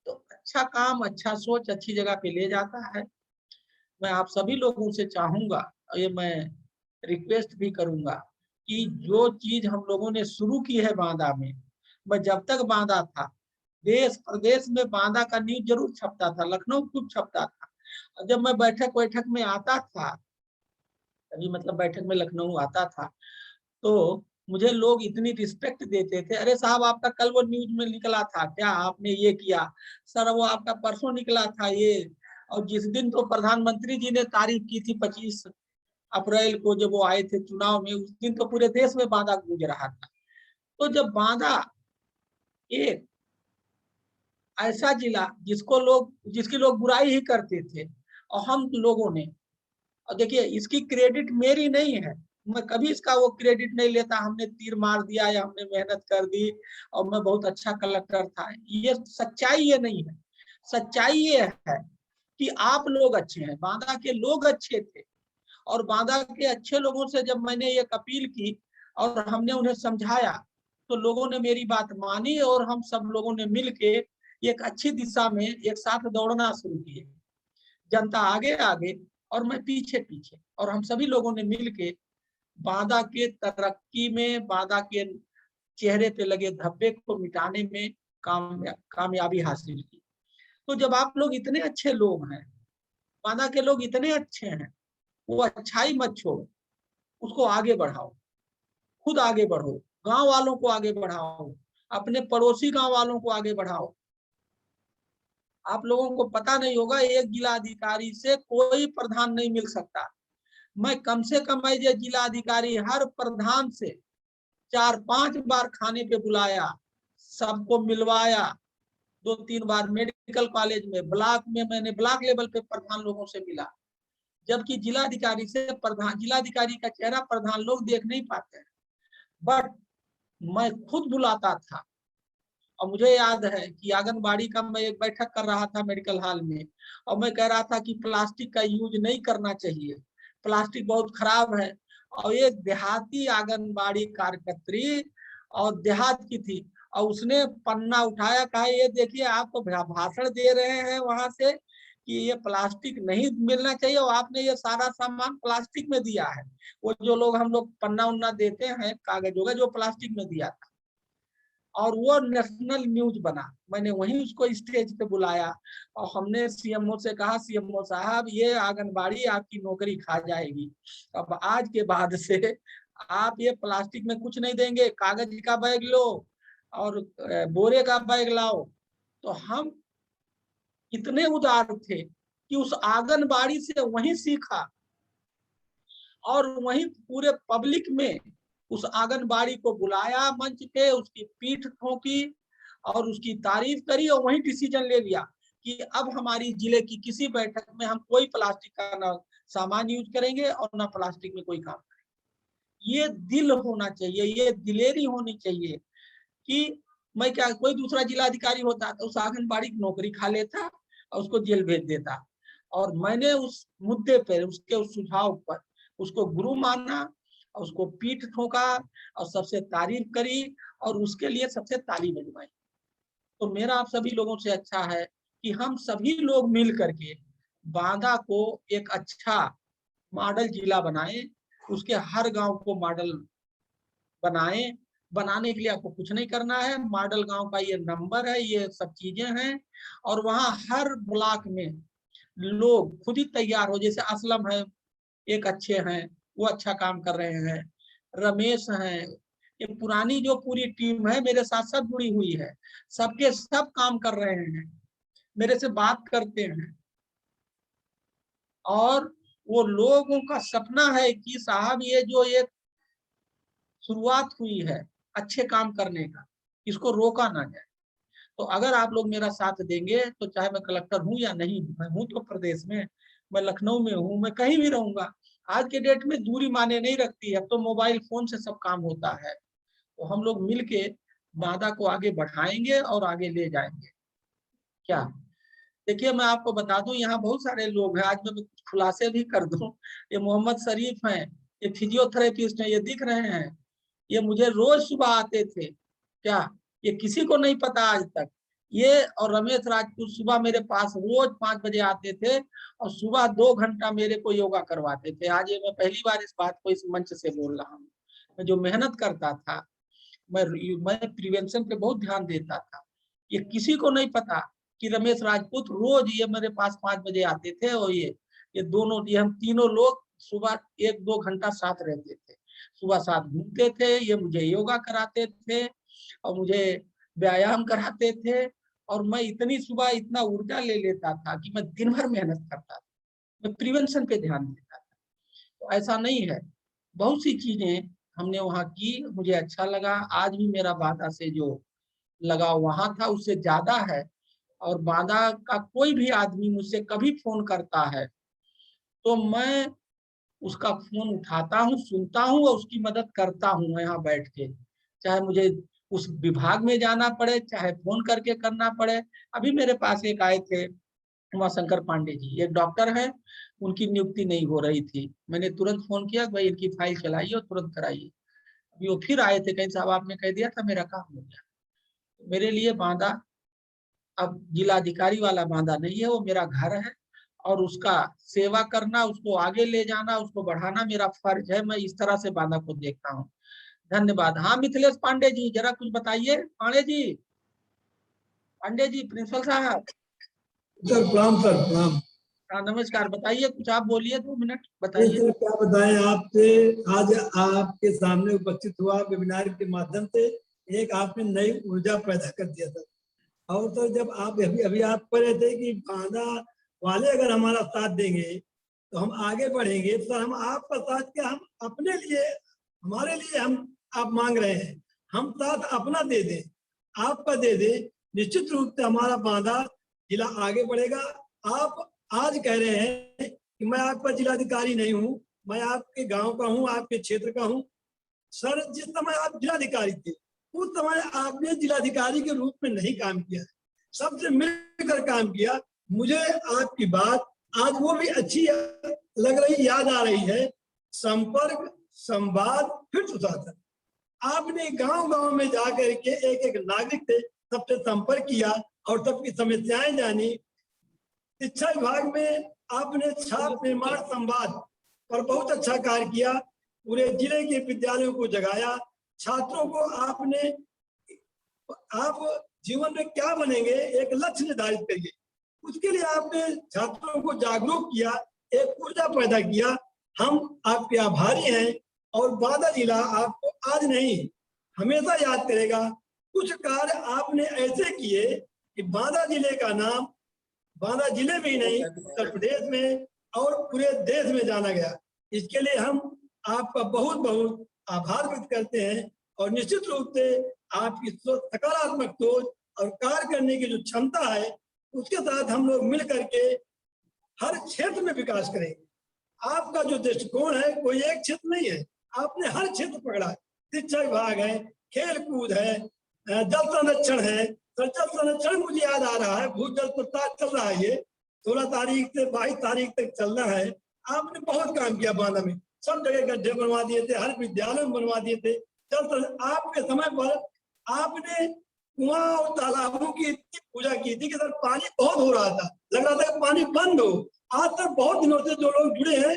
तो अच्छा काम, अच्छा सोच अच्छी जगह पे ले जाता है। मैं आप सभी लोगों से चाहूंगा, और ये मैं रिक्वेस्ट भी करूंगा कि जो चीज हम लोगों ने शुरू की है बांदा में, मैं जब तक बांदा था देश प्रदेश में बांदा का न्यूज जरूर छपता था, लखनऊ खूब छपता था। और जब मैं बैठक वैठक में आता था, अभी मतलब बैठक में लखनऊ आता था, तो मुझे लोग इतनी रिस्पेक्ट देते थे। अरे साहब आपका कल वो न्यूज में निकला था क्या, आपने ये किया, सर वो आपका परसों निकला था ये। और जिस दिन तो प्रधानमंत्री जी ने तारीफ की थी 25 अप्रैल को जब वो आए थे चुनाव में, उस दिन तो पूरे देश में बांदा गूंज रहा था। तो जब बांदा एक ऐसा जिला जिसकी लोग बुराई ही करते थे, और हम लोगों ने, और देखिए इसकी क्रेडिट मेरी नहीं है, मैं कभी इसका वो क्रेडिट नहीं लेता हमने तीर मार दिया या हमने मेहनत कर दी और मैं बहुत अच्छा कलेक्टर था। ये सच्चाई ये नहीं है। सच्चाई ये है कि आप लोग अच्छे हैं, बांदा के लोग अच्छे थे। और बांदा के अच्छे लोगों से जब मैंने ये अपील की और हमने उन्हें समझाया, तो लोगों ने मेरी बात मानी और हम सब लोगों ने मिलके एक अच्छी दिशा में एक साथ दौड़ना शुरू किए। जनता आगे आगे और मैं पीछे पीछे, और हम सभी लोगों ने मिलके बांदा के तरक्की में, बांदा के चेहरे पे लगे धब्बे को मिटाने में कामयाबी हासिल की। तो जब आप लोग इतने अच्छे लोग हैं, बांदा के लोग इतने अच्छे हैं, वो अच्छाई मत छोड़ो, उसको आगे बढ़ाओ, खुद आगे बढ़ो, गांव वालों को आगे बढ़ाओ, अपने पड़ोसी गांव वालों को आगे बढ़ाओ। आप लोगों को पता नहीं होगा, एक जिला अधिकारी से कोई प्रधान नहीं मिल सकता। मैं कम से कम ये जिला अधिकारी हर प्रधान से 4-5 बार खाने पे बुलाया, सबको मिलवाया। 2-3 बार मेडिकल कॉलेज में, ब्लॉक में, मैंने ब्लॉक लेवल पे प्रधान लोगों से मिला। जबकि जिलाधिकारी से प्रधान, जिलाधिकारी का चेहरा प्रधान लोग देख नहीं पाते हैं, बट मैं खुद बुलाता था। और मुझे याद है कि आंगनबाड़ी का मैं एक बैठक कर रहा था मेडिकल हॉल में, और मैं कह रहा था कि प्लास्टिक का यूज नहीं करना चाहिए, प्लास्टिक बहुत खराब है। और एक देहाती आंगनबाड़ी कार्यकर्त्री और देहात की थी, और उसने पन्ना उठाया, कहा ये देखिए आप तो भाषण दे रहे हैं वहां से कि ये प्लास्टिक नहीं मिलना चाहिए, और आपने ये सारा सामान प्लास्टिक में दिया है। वो जो लोग हम लोग पन्ना उन्ना देते हैं कागज होगा, जो प्लास्टिक में दिया था। और वो नेशनल न्यूज बना। मैंने वहीं उसको स्टेज पे बुलाया और हमने सीएमओ से कहा, सीएमओ साहब ये आंगनबाड़ी आपकी नौकरी खा जाएगी, अब आज के बाद से आप ये प्लास्टिक में कुछ नहीं देंगे, कागज का बैग लो और बोरे का बैग लाओ। तो हम इतने उदार थे कि उस आंगनबाड़ी से वहीं सीखा, और वहीं पूरे पब्लिक में उस आंगनबाड़ी को बुलाया मंच पे, उसकी पीठ ठोकी और उसकी तारीफ करी, और वही डिसीजन ले लिया कि अब हमारी जिले की किसी बैठक में हम कोई प्लास्टिक का ना सामान यूज करेंगे और ना प्लास्टिक में कोई काम करेंगे। ये दिल होना चाहिए, ये दिलेरी होनी चाहिए कि मैं क्या, कोई दूसरा जिलाधिकारी होता तो उस आंगनबाड़ी की नौकरी खा लेता और उसको जेल भेज देता। और मैंने उस मुद्दे पर, उसके उस सुझाव पर उसको गुरु माना और उसको पीठ ठोका और सबसे तारीफ करी और उसके लिए सबसे ताली बजवाई। तो मेरा आप सभी लोगों से अच्छा है कि हम सभी लोग मिल करके बांदा को एक अच्छा मॉडल जिला बनाएं, उसके हर गांव को मॉडल बनाएं। बनाने के लिए आपको कुछ नहीं करना है, मॉडल गांव का ये नंबर है, ये सब चीजें हैं, और वहां हर ब्लॉक में लोग खुद ही तैयार हो। जैसे असलम है, एक अच्छे हैं, वो अच्छा काम कर रहे हैं, रमेश हैं, ये पुरानी जो पूरी टीम है मेरे साथ सब जुड़ी हुई है, सबके सब काम कर रहे हैं, मेरे से बात करते हैं, और वो लोगों का सपना है कि साहब ये जो एक शुरुआत हुई है अच्छे काम करने का, इसको रोका ना जाए। तो अगर आप लोग मेरा साथ देंगे तो चाहे मैं कलेक्टर हूं या नहीं, मैं हूं तो प्रदेश में, मैं लखनऊ में हूं, मैं कहीं भी रहूंगा। आज के डेट में दूरी माने नहीं रखती है, अब तो मोबाइल फोन से सब काम होता है। तो हम लोग मिलके बांदा को आगे बढ़ाएंगे और आगे ले जाएंगे। क्या देखिए, मैं आपको बता दूं, यहाँ बहुत सारे लोग हैं, आज मैं कुछ खुलासे भी कर दूं। ये मोहम्मद शरीफ हैं, ये फिजियोथेरेपिस्ट हैं, ये दिख रहे हैं, ये मुझे रोज सुबह आते थे। क्या ये किसी को नहीं पता आज तक? ये और रमेश राजपूत सुबह मेरे पास रोज 5 बजे आते थे और सुबह 2 घंटा मेरे को योगा करवाते थे। आज ये मैं पहली बार इस बात को इस मंच से बोल रहा हूँ। मैं जो मेहनत करता था, मैं प्रिवेंशन पे बहुत ध्यान देता था। ये किसी को नहीं पता कि रमेश राजपूत रोज ये मेरे पास 5 बजे आते थे, और ये दोनों, ये हम तीनों लोग सुबह 1-2 घंटा साथ रहते थे, सुबह साथ घूमते थे, ये मुझे योगा कराते थे और मुझे व्यायाम कराते थे, और मैं इतनी सुबह इतना ऊर्जा ले लेता था कि मैं दिन भर मेहनत करता था, मैं प्रिवेंशन पे ध्यान देता था। तो ऐसा नहीं है, बहुत सी चीजें हमने वहाँ की, मुझे अच्छा लगा। आज भी मेरा बांदा से जो लगाव वहां था उससे ज्यादा है, और बांदा का कोई भी आदमी मुझसे कभी फोन करता है तो मैं उसका फोन उठाता हूँ, सुनता हूँ और उसकी मदद करता हूँ यहाँ बैठ के, चाहे मुझे उस विभाग में जाना पड़े, चाहे फोन करके करना पड़े। अभी मेरे पास एक आए थे उमाशंकर पांडे जी, एक डॉक्टर है, उनकी नियुक्ति नहीं हो रही थी, मैंने तुरंत फोन किया, भाई इनकी फाइल चलाइए और तुरंत कराइए। अभी वो फिर आए थे, कहीं साहब आपने कह दिया था, मेरा काम हो गया। मेरे लिए बांदा अब जिलाधिकारी वाला बांदा नहीं है, वो मेरा घर है, और उसका सेवा करना, उसको आगे ले जाना, उसको बढ़ाना मेरा फर्ज है। मैं इस तरह से बांदा को देखता हूँ। धन्यवाद। हाँ मिथिलेश पांडे जी, जरा कुछ बताइए। पांडे जी, पांडे जी, प्रिंसिपल साहब। सर प्रणाम, सर प्रणाम। हाँ नमस्कार, बताइए कुछ, आप बोलिए, 2 मिनट ये बताइए। सर क्या बताएं आपसे, आज आपके सामने उपस्थित हुआ वेबिनार के माध्यम से, एक आपने नई ऊर्जा पैदा कर दिया सर। और सर जब आप अभी अभी आप कह रहे थे कि बांदा वाले अगर हमारा साथ देंगे तो हम आगे बढ़ेंगे, तो सर हम आपका साथ क्या, हम अपने लिए, हमारे लिए हम आप मांग रहे हैं, हम साथ अपना दे दें, आपका दे दें, निश्चित रूप से हमारा बांदा जिला आगे बढ़ेगा। आप आज कह रहे हैं कि मैं आपका जिलाधिकारी नहीं हूँ, मैं आपके गांव का हूँ, आपके क्षेत्र का हूँ। सर जिस समय आप जिलाधिकारी थे उस समय आपने जिलाधिकारी के रूप में नहीं काम किया, सबसे मिलकर काम किया। मुझे आपकी बात आज वो भी अच्छी लग रही, याद आ रही है, संपर्क, संवाद, फिर सुशासन। आपने गांव गांव में जाकर के एक एक नागरिक से सबसे संपर्क किया और सबकी समस्याएं जानी। शिक्षा विभाग में आपने छात्र निर्माण संवाद पर बहुत अच्छा कार्य किया, पूरे जिले के विद्यालयों को जगाया, छात्रों को आपने, आप जीवन में क्या बनेंगे एक लक्ष्य निर्धारित करिए, उसके लिए आपने छात्रों को जागरूक किया, एक ऊर्जा पैदा किया। हम आपके आभारी हैं, और बांदा जिला आपको आज नहीं हमेशा याद करेगा। कुछ कार्य आपने ऐसे किए कि बांदा जिले का नाम बांदा जिले में ही नहीं उत्तर प्रदेश में और पूरे देश में जाना गया। इसके लिए हम आपका बहुत बहुत आभार व्यक्त करते हैं, और निश्चित रूप से आपकी सोच, सकारात्मक सोच और कार्य करने की जो क्षमता है, उसके साथ हम लोग मिल करके हर क्षेत्र में विकास करेंगे। आपका जो दृष्टिकोण है कोई एक क्षेत्र नहीं है, आपने हर क्षेत्र पकड़ा है। शिक्षा विभाग है, खेल कूद है, जल संरक्षण है। जल संरक्षण मुझे याद आ रहा है, भूजल प्रस्ताव चल रहा है, ये 16 तारीख से 22 तारीख तक चलना है। आपने बहुत काम किया बांदा में, सब जगह गड्ढे बनवा दिए थे, हर विद्यालय में बनवा दिए थे। आपके समय पर आपने कुआं और तालाबों की इतनी पूजा की थी कि सर पानी बहुत हो रहा था, लग रहा था कि पानी बंद हो। आज तक बहुत दिनों से जो लोग जुड़े हैं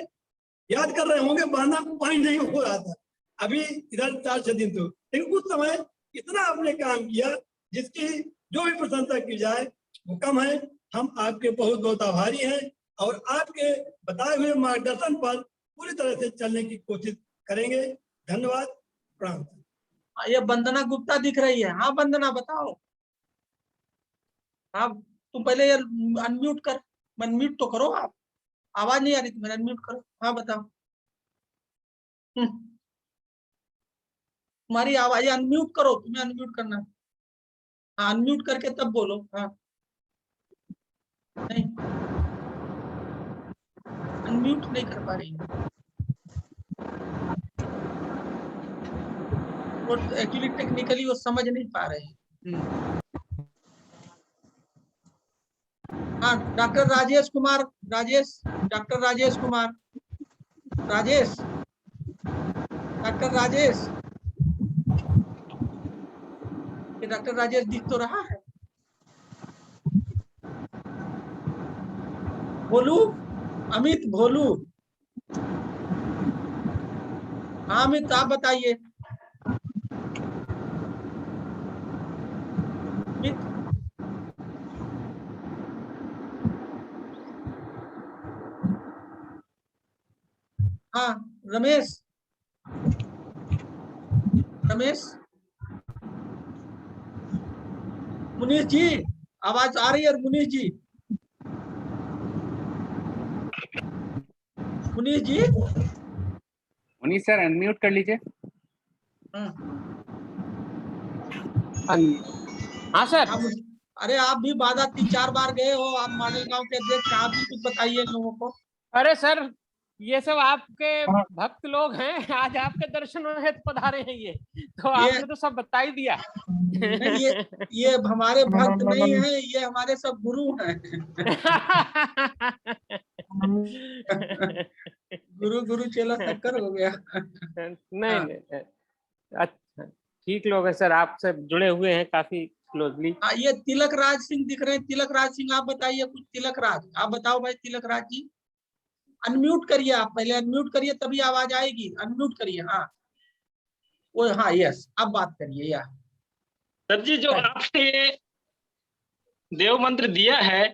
याद कर रहे होंगे बांधा में पानी नहीं हो रहा था, अभी इधर 4-6 दिन तो, लेकिन उस समय इतना आपने काम किया जिसकी जो भी प्रशंसा की जाए वो कम है। हम आपके बहुत बहुत आभारी हैं और आपके बताए हुए मार्गदर्शन पर पूरी तरह से चलने की कोशिश करेंगे। धन्यवाद, प्रणाम। ये वंदना गुप्ता दिख रही है। हाँ वंदना बताओ। हाँ तुम पहले ये अनम्यूट कर, अनम्यूट तो करो आप, आवाज नहीं आ रही तुम्हें, अनम्यूट करो। हाँ बताओ। तुम्हारी आवाज अनम्यूट करो, तुम्हें अनम्यूट करना। हाँ अनम्यूट करके तब बोलो। हाँ नहीं, अनम्यूट नहीं कर पा रही, वो एक्चुअली टेक्निकली वो समझ नहीं पा रहे हैं। हाँ doctor Rajesh Kumar, Rajesh, doctor Rajesh Kumar, Rajesh, doctor Rajesh, ये डॉक्टर राजेश दिख तो रहा है। भोलू, अमित भोलू। हाँ अमित आप बताइए। अमित, हाँ रमेश, रमेश, मुनीष जी आवाज आ रही है? मुनीष जी, मुनीष जी। मुनीष सर अनम्यूट कर लीजिए। हाँ सर। अरे आप भी बाधा 3-4 बार गए हो, आप मॉडल गांव के अध्यक्ष, आप भी कुछ बताइए लोगों को। अरे सर ये सब आपके भक्त लोग हैं, आज आपके दर्शनों हेतु पधारे हैं ये, तो आपने तो सब बता ही दिया। नहीं ये हमारे भक्त नहीं है, ये हमारे सब गुरु हैं। गुरु गुरु चेला टक्कर हो गया। नहीं नहीं, अच्छा ठीक लोग हैं सर, आपसे जुड़े हुए हैं काफी क्लोजली। ये तिलक राज सिंह दिख रहे हैं। तिलक राज सिंह आप बताइए कुछ। तिलक राज आप बताओ भाई। तिलक राज जी अनम्यूट करिए, आप पहले अनम्यूट करिए तभी आवाज आएगी। अनम्यूट करिए। हाँ वो, हाँ यस, अब बात करिए। या सर जी जो आपने ये देव मंत्र दिया है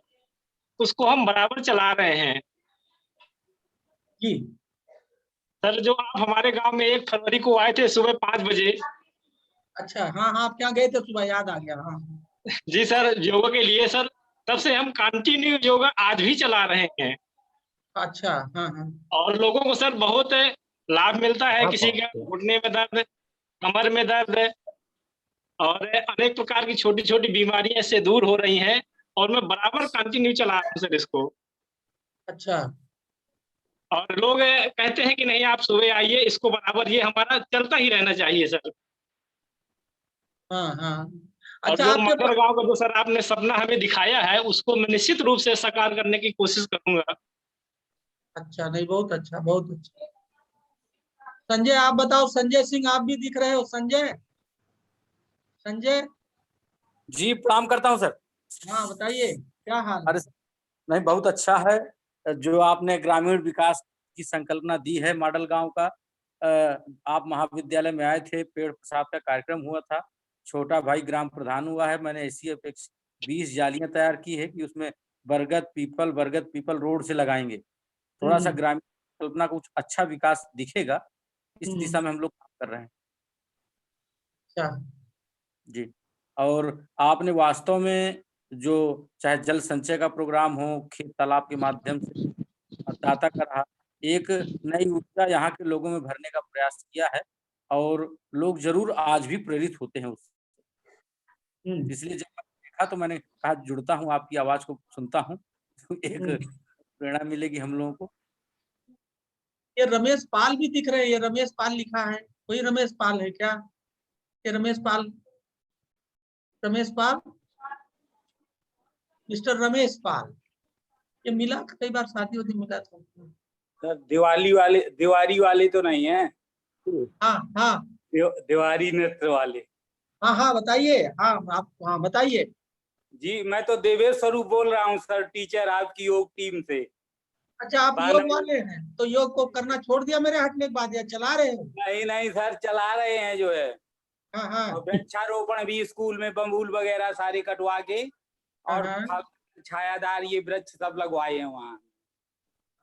उसको हम बराबर चला रहे हैं जी। सर। जो आप हमारे गांव में 1 फरवरी को आए थे सुबह 5 बजे। अच्छा हाँ हाँ, आप क्या गए थे सुबह, याद आ गया। हाँ जी सर, योगा के लिए सर, तब से हम कंटिन्यू योगा आज भी चला रहे हैं। अच्छा हाँ हाँ। और लोगों को सर बहुत लाभ मिलता है। किसी का घुटने में दर्द, कमर में दर्द और अनेक प्रकार की छोटी छोटी बीमारियां इससे दूर हो रही हैं। और मैं बराबर कंटिन्यू चला रहा हूँ सर इसको। अच्छा। और लोग कहते हैं कि नहीं आप सुबह आइए, इसको बराबर ये हमारा चलता ही रहना चाहिए सर। हाँ हाँ। और अच्छा जो आपके मॉडल गांव का जो सर आपने सपना हमें दिखाया है उसको मैं निश्चित रूप से साकार करने की कोशिश करूंगा। अच्छा, नहीं बहुत अच्छा, बहुत अच्छा। संजय आप बताओ। संजय सिंह आप भी दिख रहे हो। संजय, संजय जी प्रणाम करता हूं सर। हाँ बताइए क्या हाल है? अरे नहीं, बहुत अच्छा है जो आपने ग्रामीण विकास की संकल्पना दी है मॉडल गांव का। आप महाविद्यालय में आए थे, पेड़ प्रसाद का कार्यक्रम हुआ था, छोटा भाई ग्राम प्रधान हुआ है। मैंने ऐसी अपेक्षा 20 जालियां तैयार की है कि उसमें बरगद पीपल रोड से लगाएंगे। थोड़ा सा ग्रामीण कल्पना को कुछ अच्छा विकास दिखेगा, इस दिशा में हम लोग काम कर रहे हैं। अच्छा जी, और आपने वास्तव में जो चाहे जल संचय का प्रोग्राम हो, खेत तालाब के माध्यम से दाता का रहा, एक नई ऊर्जा यहाँ के लोगों में भरने का प्रयास किया है और लोग जरूर आज भी प्रेरित होते हैं उससे। इसलिए जब मैंने देखा तो मैंने कहा जुड़ता हूँ, आपकी आवाज को सुनता हूँ तो एक प्रेरणा मिलेगी हम लोगों को। ये रमेश पाल भी दिख रहे हैं। ये रमेश पाल लिखा है, वही रमेश पाल है क्या? ये रमेश पाल, रमेश पाल, मिस्टर रमेश पाल, ये मिला कई बार, शादी वादी मिला था। सर दिवाली वाले तो नहीं है? हाँ हाँ, दिवाली नृत्य वाले। हाँ हाँ बताइए। हाँ आप हाँ बताइए। जी मैं तो देवेश स्वरूप बोल रहा हूँ सर, टीचर आपकी योग टीम से। अच्छा आप योग वाले हैं, तो योग को करना छोड़ दिया मेरे हटने के बाद या चला रहे हो? नहीं नहीं सर, चला रहे हैं जो है। हाँ हाँ और वृक्षारोपण भी स्कूल में बम्बूल वगैरह सारे कटवा के और हाँ। छायादार ये वृक्ष सब लगवाए हैं वहाँ।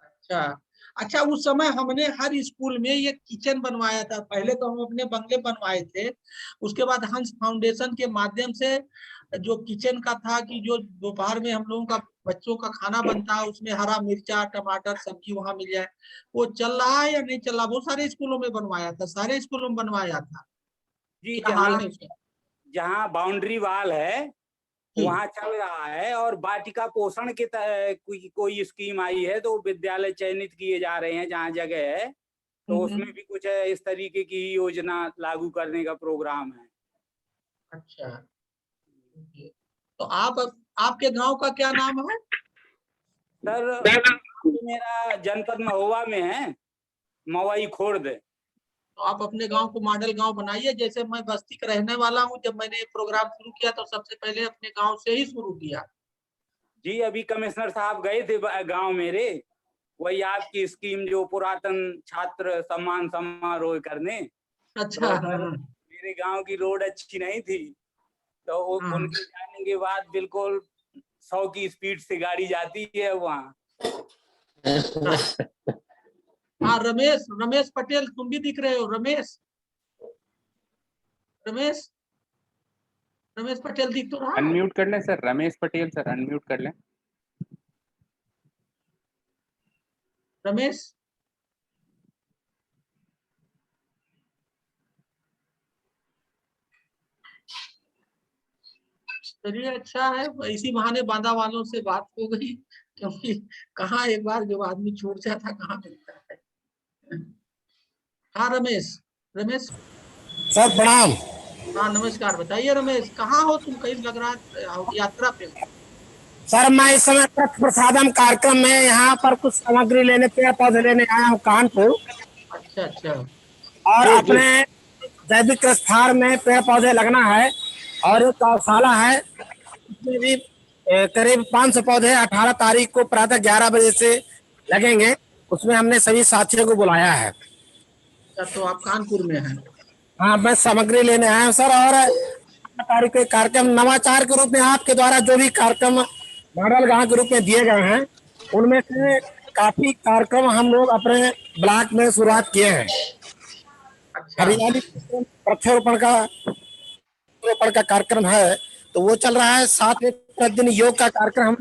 अच्छा अच्छा, उस समय हमने हर स्कूल में ये किचन बनवाया था। पहले तो हम अपने बंगले बनवाए थे, उसके बाद हंस फाउंडेशन के माध्यम से जो किचन का था कि जो दोपहर में हम लोगों का बच्चों का खाना बनता है उसमें हरा मिर्चा टमाटर सब्जी वहां मिल जाए, वो चल रहा है या नहीं चल रहा? वो सारे स्कूलों में बनवाया था, सारे स्कूलों में बनवाया था। जी क्या हाल है उसका? जहाँ बाउंड्री वाल है जी। वहाँ चल रहा है, और बाटिका पोषण के कोई स्कीम आई है तो विद्यालय चयनित किए जा रहे हैं जहाँ जगह है, तो उसमें भी कुछ इस तरीके की योजना लागू करने का प्रोग्राम है। अच्छा, तो आपके गांव का क्या नाम है? सर मेरा जनपद महोबा में है, मवई खुर्द। तो आप अपने गांव को मॉडल गांव बनाइए। जैसे मैं बस्ती का रहने वाला हूं, जब मैंने ये प्रोग्राम शुरू किया तो सबसे पहले अपने गांव से ही शुरू किया। जी अभी कमिश्नर साहब गए थे गांव मेरे, वही आपकी स्कीम जो पुरातन छात्र सम्मान समारोह करने। अच्छा तो मेरे गांव की रोड अच्छी नहीं थी, तो उनके जाने के बाद बिल्कुल 100 की स्पीड से गाड़ी जाती है वहाँ। हाँ रमेश पटेल, तुम भी दिख रहे हो। रमेश पटेल दिख तो रहा है। अनम्यूट कर लें sir, Ramesh Patel sir, unmute कर लें। रमेश चलिए अच्छा है, इसी बहाने बांदा वालों से बात हो गई, क्योंकि कहाँ एक बार जो आदमी छूट जाता कहाँ मिलता है। हाँ रमेश सर प्रणाम। हाँ नमस्कार। बताइए रमेश, कहाँ हो तुम? कहीं लग रहा है यात्रा पे हो। सर मैं इस समय पथ प्रसादम कार्यक्रम में यहाँ पर कुछ सामग्री लेने पेड़ पौधे लेने आया हूँ कानपुर। अच्छा अच्छा। और अपने जैविक स्थान में पेड़ पौधे लगना है, और एक गौशाला है उसमें भी करीब 500 पौधे 18 तारीख को प्रातः 11 बजे से लगेंगे। उसमें हमने सभी साथियों को बुलाया है। तो आप कानपुर में हैं? हाँ मैं सामग्री लेने आया हूँ सर। और तारीख के कार्यक्रम नवाचार के रूप में आपके द्वारा जो भी कार्यक्रम मॉडल गांव के रूप में दिए गए हैं, उनमें से काफी कार्यक्रम हम लोग अपने ब्लॉक में शुरुआत किए हैं। हरियाली वृक्षारोपण का कार्यक्रम है तो वो चल रहा है। साथ में प्रतिदिन योग का कार्यक्रम हम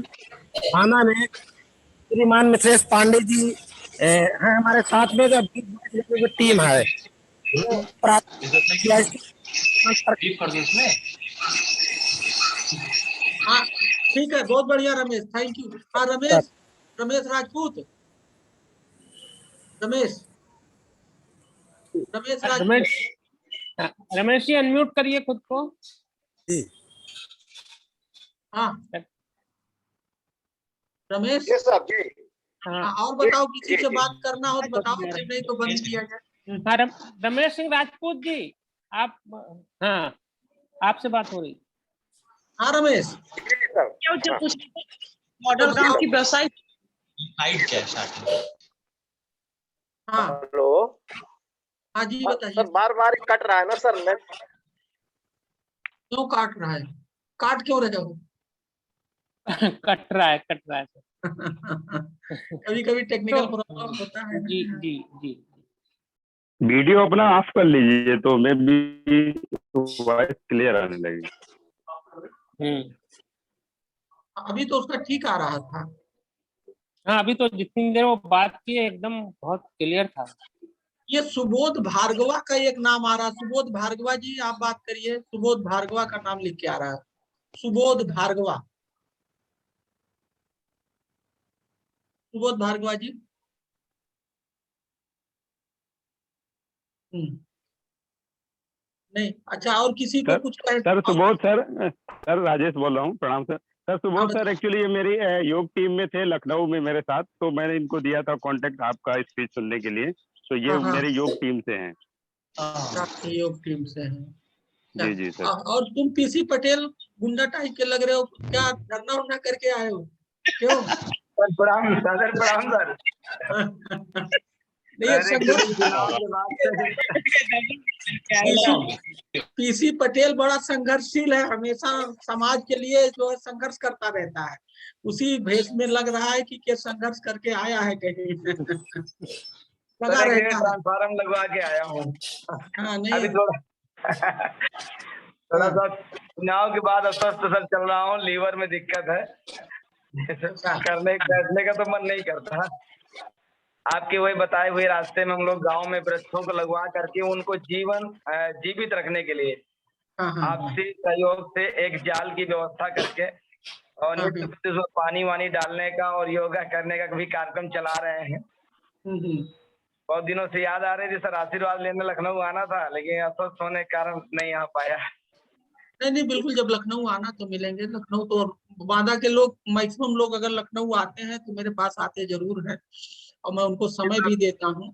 थाना में श्रीमान मिथलेश पांडे जी हैं हमारे साथ में, जो टीम है हाँ ठीक है, बहुत बढ़िया रमेश, थैंक यू। हाँ रमेश राजपूत, रमेश जी अनम्यूट करिए खुद को। हाँ रमेश हाँ और बताओ, किसी से बात करना हो तो बताओ, फिर नहीं तो बंद किया जाए। हाँ रमेश सिंह राजपूत जी, आप, हाँ आपसे बात हो रही। हाँ रमेश क्या कुछ मॉडल गांव की वेबसाइट क्या है? हाँ हेलो हाँ जी बताइए। सर बार कट रहा है ना सर, नेट क्यों काट रहा है? काट क्यों रहे हो? कट रहा है कभी कभी टेक्निकल प्रॉब्लम होता है। जी वीडियो अपना ऑफ कर लीजिए तो मैं भी वॉइस क्लियर आने लगेगी। अभी तो उसका ठीक आ रहा था। हाँ अभी तो जितनी देर वो बात की एकदम बहुत क्लियर था। ये सुबोध भार्गवा का एक नाम आ रहा है। सुबोध भार्गवा जी आप बात करिए। सुबोध भार्गवा का नाम लिख के आ रहा है, सुबोध भार्गवा। सुबोध भार्गवा जी। नहीं अच्छा, और किसी को कुछ सर सुबोध सर राजेश बोल रहा हूँ, प्रणाम sir. Sir Subodh sir actually ये मेरी योग टीम में थे लखनऊ में मेरे साथ, तो मैंने इनको दिया था कांटेक्ट आपका स्पीच सुनने के लिए, तो ये मेरे योग टीम से हैं। योग टीम से हैं। जी जी सर। और तुम पीसी पटेल गुंडा टाइप के लग रहे हो, क्या धरना उड़ना करके आए हो क्यों? सर प्रणाम सर, प्रणाम सर। नहीं, पीसी पटेल बड़ा संघर्षशील है, हमेशा समाज के लिए जो है संघर्ष करता रहता है। उसी भेष में लग रहा है कि संघर्ष करके आया है कहीं। लगा रहता है। ट्रांसफार्मर लगवा के आया हूँ। हाँ, नहीं अभी थोड़ा सा चुनाव के बाद अस्वस्थ सर चल रहा हूँ, लीवर में दिक्कत है। करने बैठने का तो मन नहीं करता। आपके वही बताए हुए रास्ते में हम लोग गांव में वृक्षों को लगवा करके उनको जीवित रखने के लिए आपसी सहयोग से एक जाल की व्यवस्था करके और नित्य प्रति उसमें पानी वानी डालने का और योगा करने का भी कार्यक्रम चला रहे हैं। बहुत दिनों से याद आ रही थी सर, आशीर्वाद लेने लखनऊ आना था, लेकिन अस्वस्थ होने के कारण नहीं आ पाया। नहीं, बिल्कुल, जब लखनऊ आना तो मिलेंगे। लखनऊ तो बांदा के लोग मैक्सिमम लोग अगर लखनऊ आते हैं तो मेरे पास आते जरूर हैं और मैं उनको समय भी देता हूँ।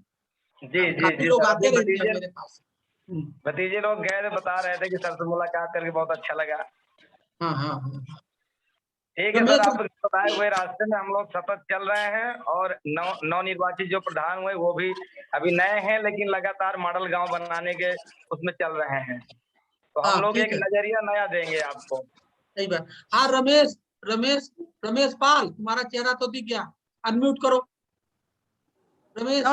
जी काफी लोग आते रहते हैं मेरे पास। भतीजे लोग गए थे, बता रहे थे कि सर से मुलाकात करके बहुत अच्छा लगा। हाँ। ठीक है सर, आप बताए हुए रास्ते में हम लोग सतत चल रहे हैं और नव निर्वाचित जो प्रधान हुए वो भी अभी नए हैं, लेकिन लगातार मॉडल गांव बनाने के उसमें चल रहे हैं। तो हम लोग एक नजरिया नया देंगे आपको। सही बात। हाँ, रमेश पाल, तुम्हारा चेहरा तो दिख गया, अनम्यूट करो। रमेश,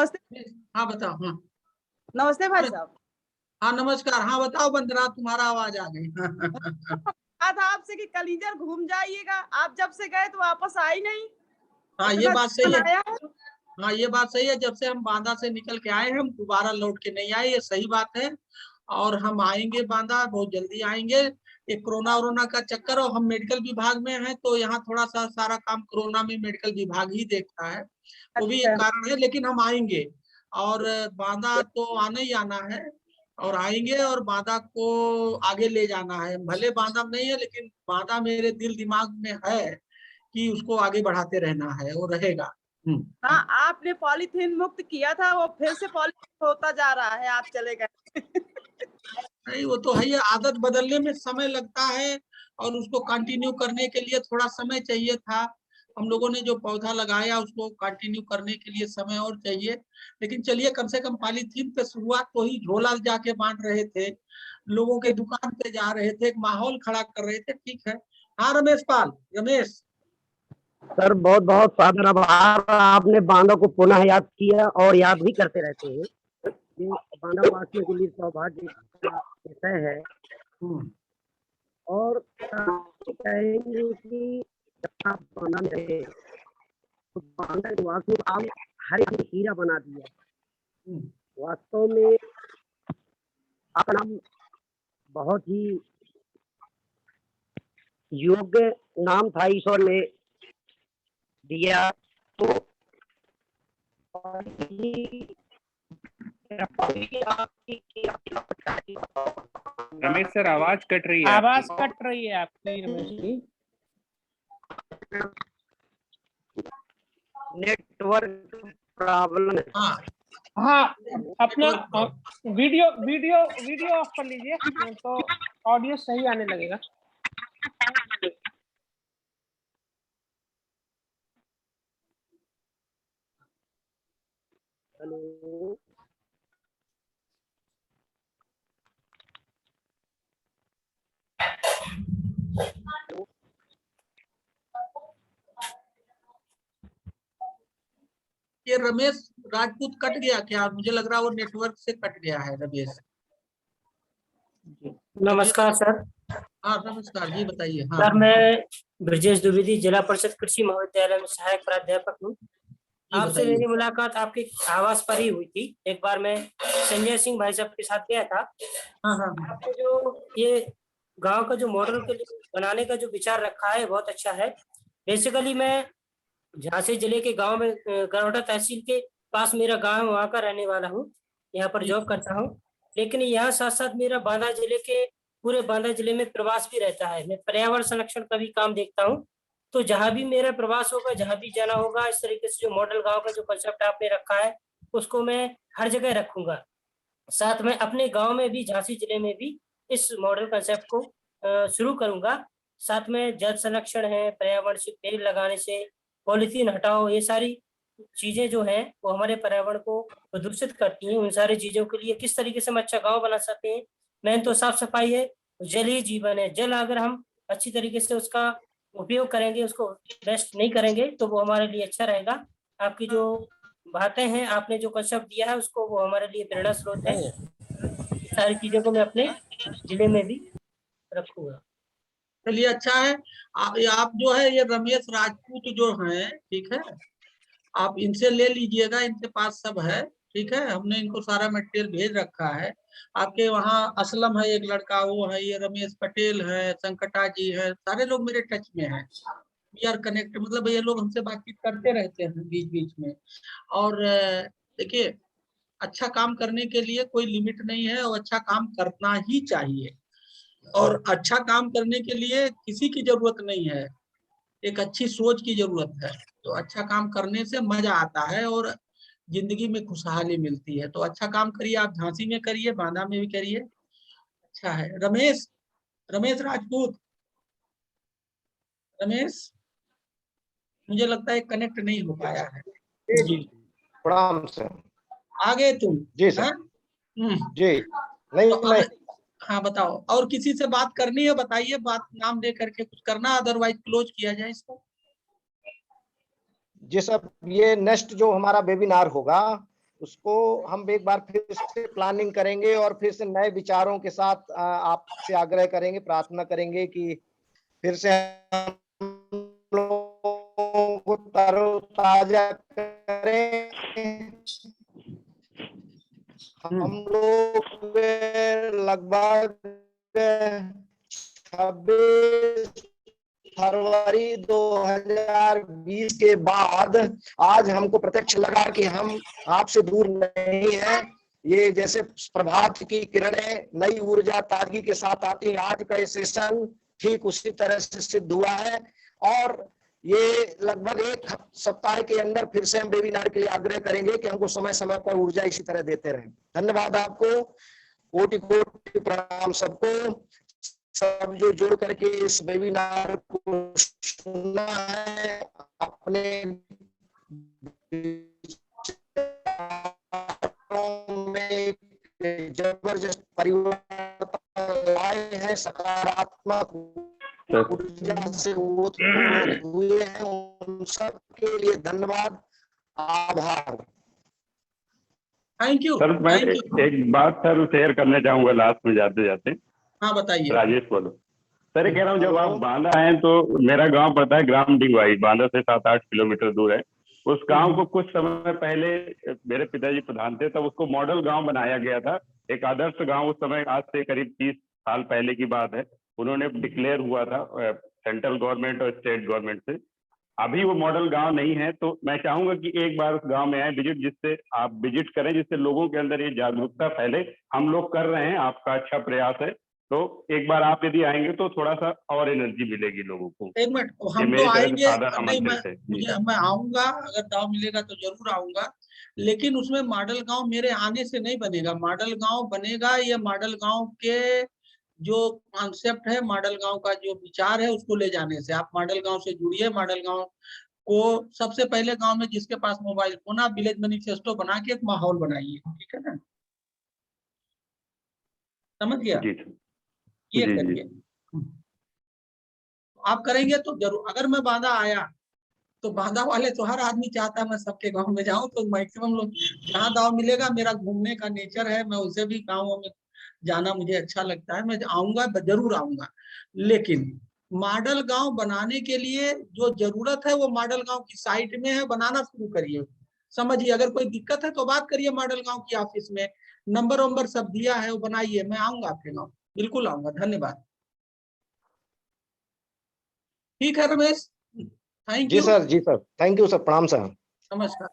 हाँ बताओ। हाँ नमस्ते भाई साहब। हाँ नमस्कार। हाँ बताओ वंदना, तुम्हारा आवाज आ गई। था आपसे कि कलिंजर घूम जाइएगा, आप जब से गए तो वापस आई नहीं। हाँ ये बात सही है। हाँ ये बात सही है, जब से हम बांदा से निकल के आए हम दोबारा लौट के नहीं आए, ये सही बात है। और हम आएंगे बांदा, बहुत जल्दी आएंगे। ये कोरोना का चक्कर, और हम मेडिकल विभाग में हैं तो यहाँ थोड़ा सा सारा काम कोरोना में मेडिकल विभाग ही देखता है, वो भी एक कारण है। लेकिन हम आएंगे और बांदा तो आना ही आना है, और आएंगे और बांदा को आगे ले जाना है। भले बांदा नहीं है, लेकिन बांदा मेरे दिल दिमाग में है कि उसको आगे बढ़ाते रहना है, वो रहेगा। हाँ, आपने पॉलीथीन मुक्त किया था, वो फिर से पॉलीथीन होता जा रहा है, आप चले गए। नहीं, वो तो है, ये आदत बदलने में समय लगता है और उसको कंटिन्यू करने के लिए थोड़ा समय चाहिए था। हम लोगों ने जो पौधा लगाया उसको कंटिन्यू करने के लिए समय और चाहिए। लेकिन चलिए, कम से कम पॉलीथीन पे शुरुआत तो ही, झोला जाके बांट रहे थे, लोगों के दुकान पे जा रहे थे, एक माहौल खड़ा कर रहे थे। ठीक है। हाँ रमेश पाल। रमेश सर, बहुत बहुत सादर आभार, आपने बांदा को पुनः याद किया और याद भी करते रहते हैं। ये बांदा वासियों के लिए सौभाग्य का विषय है। और कहेंगे कि जब आप बांदा में रहे तो बांदा के वासियों को आप हर एक हीरा बना दिया। वास्तव में आपका नाम बहुत ही योग्य नाम था, ईश्वर ने दिया। तो रमेश सर, आवाज कट रही है। आवाज कट रही है आपकी रमेश जी। Network problem. हाँ, अपना वीडियो ऑफ कर लीजिए तो ऑडियो सही आने लगेगा। हेलो, ये रमेश राजपूत कट गया क्या? मुझे लग रहा है वो नेटवर्क से कट गया है। रमेश नमस्कार सर। हाँ नमस्कार जी, बताइए। हाँ सर, मैं ब्रजेश द्विवेदी, जिला परिषद कृषि महाविद्यालय में सहायक प्राध्यापक हूँ। आपसे मेरी मुलाकात आपके आवास पर ही हुई थी। एक बार मैं संजय सिंह भाई साहब के साथ गया था। आपने जो ये गांव का जो मॉडल के लिए बनाने का जो विचार रखा है बहुत अच्छा है। बेसिकली मैं झांसी जिले के गांव में गरौटा तहसील के पास मेरा गांव है, वहाँ का रहने वाला हूँ, यहाँ पर जॉब करता हूँ। लेकिन यहाँ साथ साथ मेरा बांदा जिले के पूरे बांदा जिले में प्रवास भी रहता है। मैं पर्यावरण संरक्षण का भी काम देखता हूँ। तो जहाँ भी मेरा प्रवास होगा, जहाँ भी जाना होगा, इस तरीके से जो मॉडल गांव का जो कंसेप्ट आपने रखा है उसको मैं हर जगह रखूंगा। साथ में अपने गांव में भी, झांसी जिले में भी इस मॉडल कंसेप्ट को शुरू करूंगा। साथ में जल संरक्षण है, पर्यावरण से पेड़ लगाने से, पॉलीथीन हटाओ, ये सारी चीजें जो हैं वो हमारे पर्यावरण को प्रदूषित करती हैं। उन सारी चीजों के लिए किस तरीके से हम अच्छा गाँव बना सकते हैं। मेन तो साफ सफाई है, जल ही जीवन है। जल अगर हम अच्छी तरीके से उसका उपयोग करेंगे, उसको वेस्ट नहीं करेंगे, तो वो हमारे लिए अच्छा रहेगा। आपकी जो बातें हैं, आपने जो कंसेप्ट दिया है, उसको वो हमारे लिए प्रेरणा स्रोत है। सारी चीजों को मैं अपने जिले में भी रखूंगा। चलिए अच्छा है। आप जो है ये रमेश राजपूत जो हैं, ठीक है, आप इनसे ले लीजिएगा, इनके पास सब है, ठीक है। हमने इनको सारा मटेरियल भेज रखा है। आपके वहाँ असलम है एक लड़का, वो है, ये रमेश पटेल है, संकटा जी है, सारे लोग मेरे टच में हैं। वी आर कनेक्ट, मतलब ये लोग हमसे बातचीत करते रहते हैं बीच बीच में। और देखिए, अच्छा काम करने के लिए कोई लिमिट नहीं है और अच्छा काम करना ही चाहिए। और अच्छा काम करने के लिए किसी की जरूरत नहीं है, एक अच्छी सोच की जरूरत है। तो अच्छा काम करने से मजा आता है और जिंदगी में खुशहाली मिलती है। तो अच्छा काम करिए, आप झांसी में करिए, बांदा में भी करिए, अच्छा है। रमेश राजपूत, रमेश, मुझे लगता है कनेक्ट नहीं हो पाया है। जी प्रणाम सर। आ गए तुम? जी सर। जी नहीं तो नहीं। हाँ बताओ, और किसी से बात करनी है बताइए, बात नाम दे करके कुछ करना, अदरवाइज क्लोज किया जाए इसको। जी सर, ये नेक्स्ट जो हमारा वेबिनार होगा उसको हम एक बार फिर से प्लानिंग करेंगे और फिर से नए विचारों के साथ आपसे आग्रह करेंगे, प्रार्थना करेंगे कि फिर से हम लोगों को तरोताजा करें। हम लोग लगभग 26 फरवरी 2020 के बाद आज हमको प्रत्यक्ष लगा कि हम आपसे दूर नहीं है। ये जैसे प्रभात की किरणें नई ऊर्जा ताजगी के साथ आती है, आज का ये सेशन ठीक उसी तरह से सिद्ध हुआ है। और ये लगभग एक सप्ताह के अंदर फिर से हम वेबिनार के लिए आग्रह करेंगे कि हमको समय समय पर ऊर्जा इसी तरह देते रहें। धन्यवाद आपको, कोटि कोटि प्रणाम सबको, सब जो जुड़ करके इस वेबिनार को सुनना है, अपने में जबरदस्त परिवर्तन लाए हैं, सकारात्मक ऊर्जा से हुए हैं, उन सब के लिए धन्यवाद, आभार। Thank you sir. मैं एक बात सर शेयर करना चाहूंगा लास्ट में जाते जाते। हाँ बताइए। राजेश बोलो सर। कह रहा हूँ जब आप बांदा आए तो मेरा गांव पड़ता है ग्राम डिंगवाई, बांदा से 7-8 किलोमीटर दूर है। उस गांव को कुछ समय पहले मेरे पिताजी प्रधान थे, तब उसको मॉडल गांव बनाया गया था, एक आदर्श गांव। उस समय आज से करीब 30 साल पहले की बात है, उन्होंने डिक्लेयर हुआ था सेंट्रल गवर्नमेंट और स्टेट गवर्नमेंट से। अभी वो मॉडल गांव नहीं है, तो मैं चाहूंगा कि एक बार उस गांव में आए विजिट, जिससे आप विजिट करें, जिससे लोगों के अंदर ये जागरूकता फैले। हम लोग कर रहे हैं, आपका अच्छा प्रयास है, तो एक बार आप यदि आएंगे तो थोड़ा सा और एनर्जी मिलेगी लोगों को। एक मिनट, हम तो आएंगे, नहीं मैं आऊंगा, अगर दाव मिलेगा तो जरूर आऊंगा, लेकिन उसमें मॉडल गांव मेरे आने से नहीं बनेगा। मॉडल गांव बनेगा, ये मॉडल गांव के जो कॉन्सेप्ट है, मॉडल गांव का जो विचार है, उसको ले जाने से। आप मॉडल गांव से जुड़िए, मॉडल गांव को सबसे पहले गांव में जिसके पास मोबाइल फोन, आप विलेज मैनिफेस्टो बना के एक माहौल बनाइए, ठीक है ना, समझ गया? ये करिए, आप करेंगे तो जरूर। अगर मैं बांदा आया तो बांदा वाले तो हर आदमी चाहता है मैं सबके गांव में जाऊं, तो मैक्सिमम लोग जहाँ दाव मिलेगा, मेरा घूमने का नेचर है, मैं उसे भी गाँव में जाना मुझे अच्छा लगता है, मैं आऊंगा, जरूर आऊंगा। लेकिन मॉडल गांव बनाने के लिए जो जरूरत है वो मॉडल गांव की साइट में है, बनाना शुरू करिए, समझिए। अगर कोई दिक्कत है तो बात करिए मॉडल गांव की ऑफिस में, नंबर वंबर सब दिया है, वो बनाइए। मैं आऊंगा आपके गाँव, बिल्कुल आऊंगा। धन्यवाद। ठीक है रमेश, थैंक यू। जी सर, थैंक यू सर, प्रणाम सर। नमस्कार।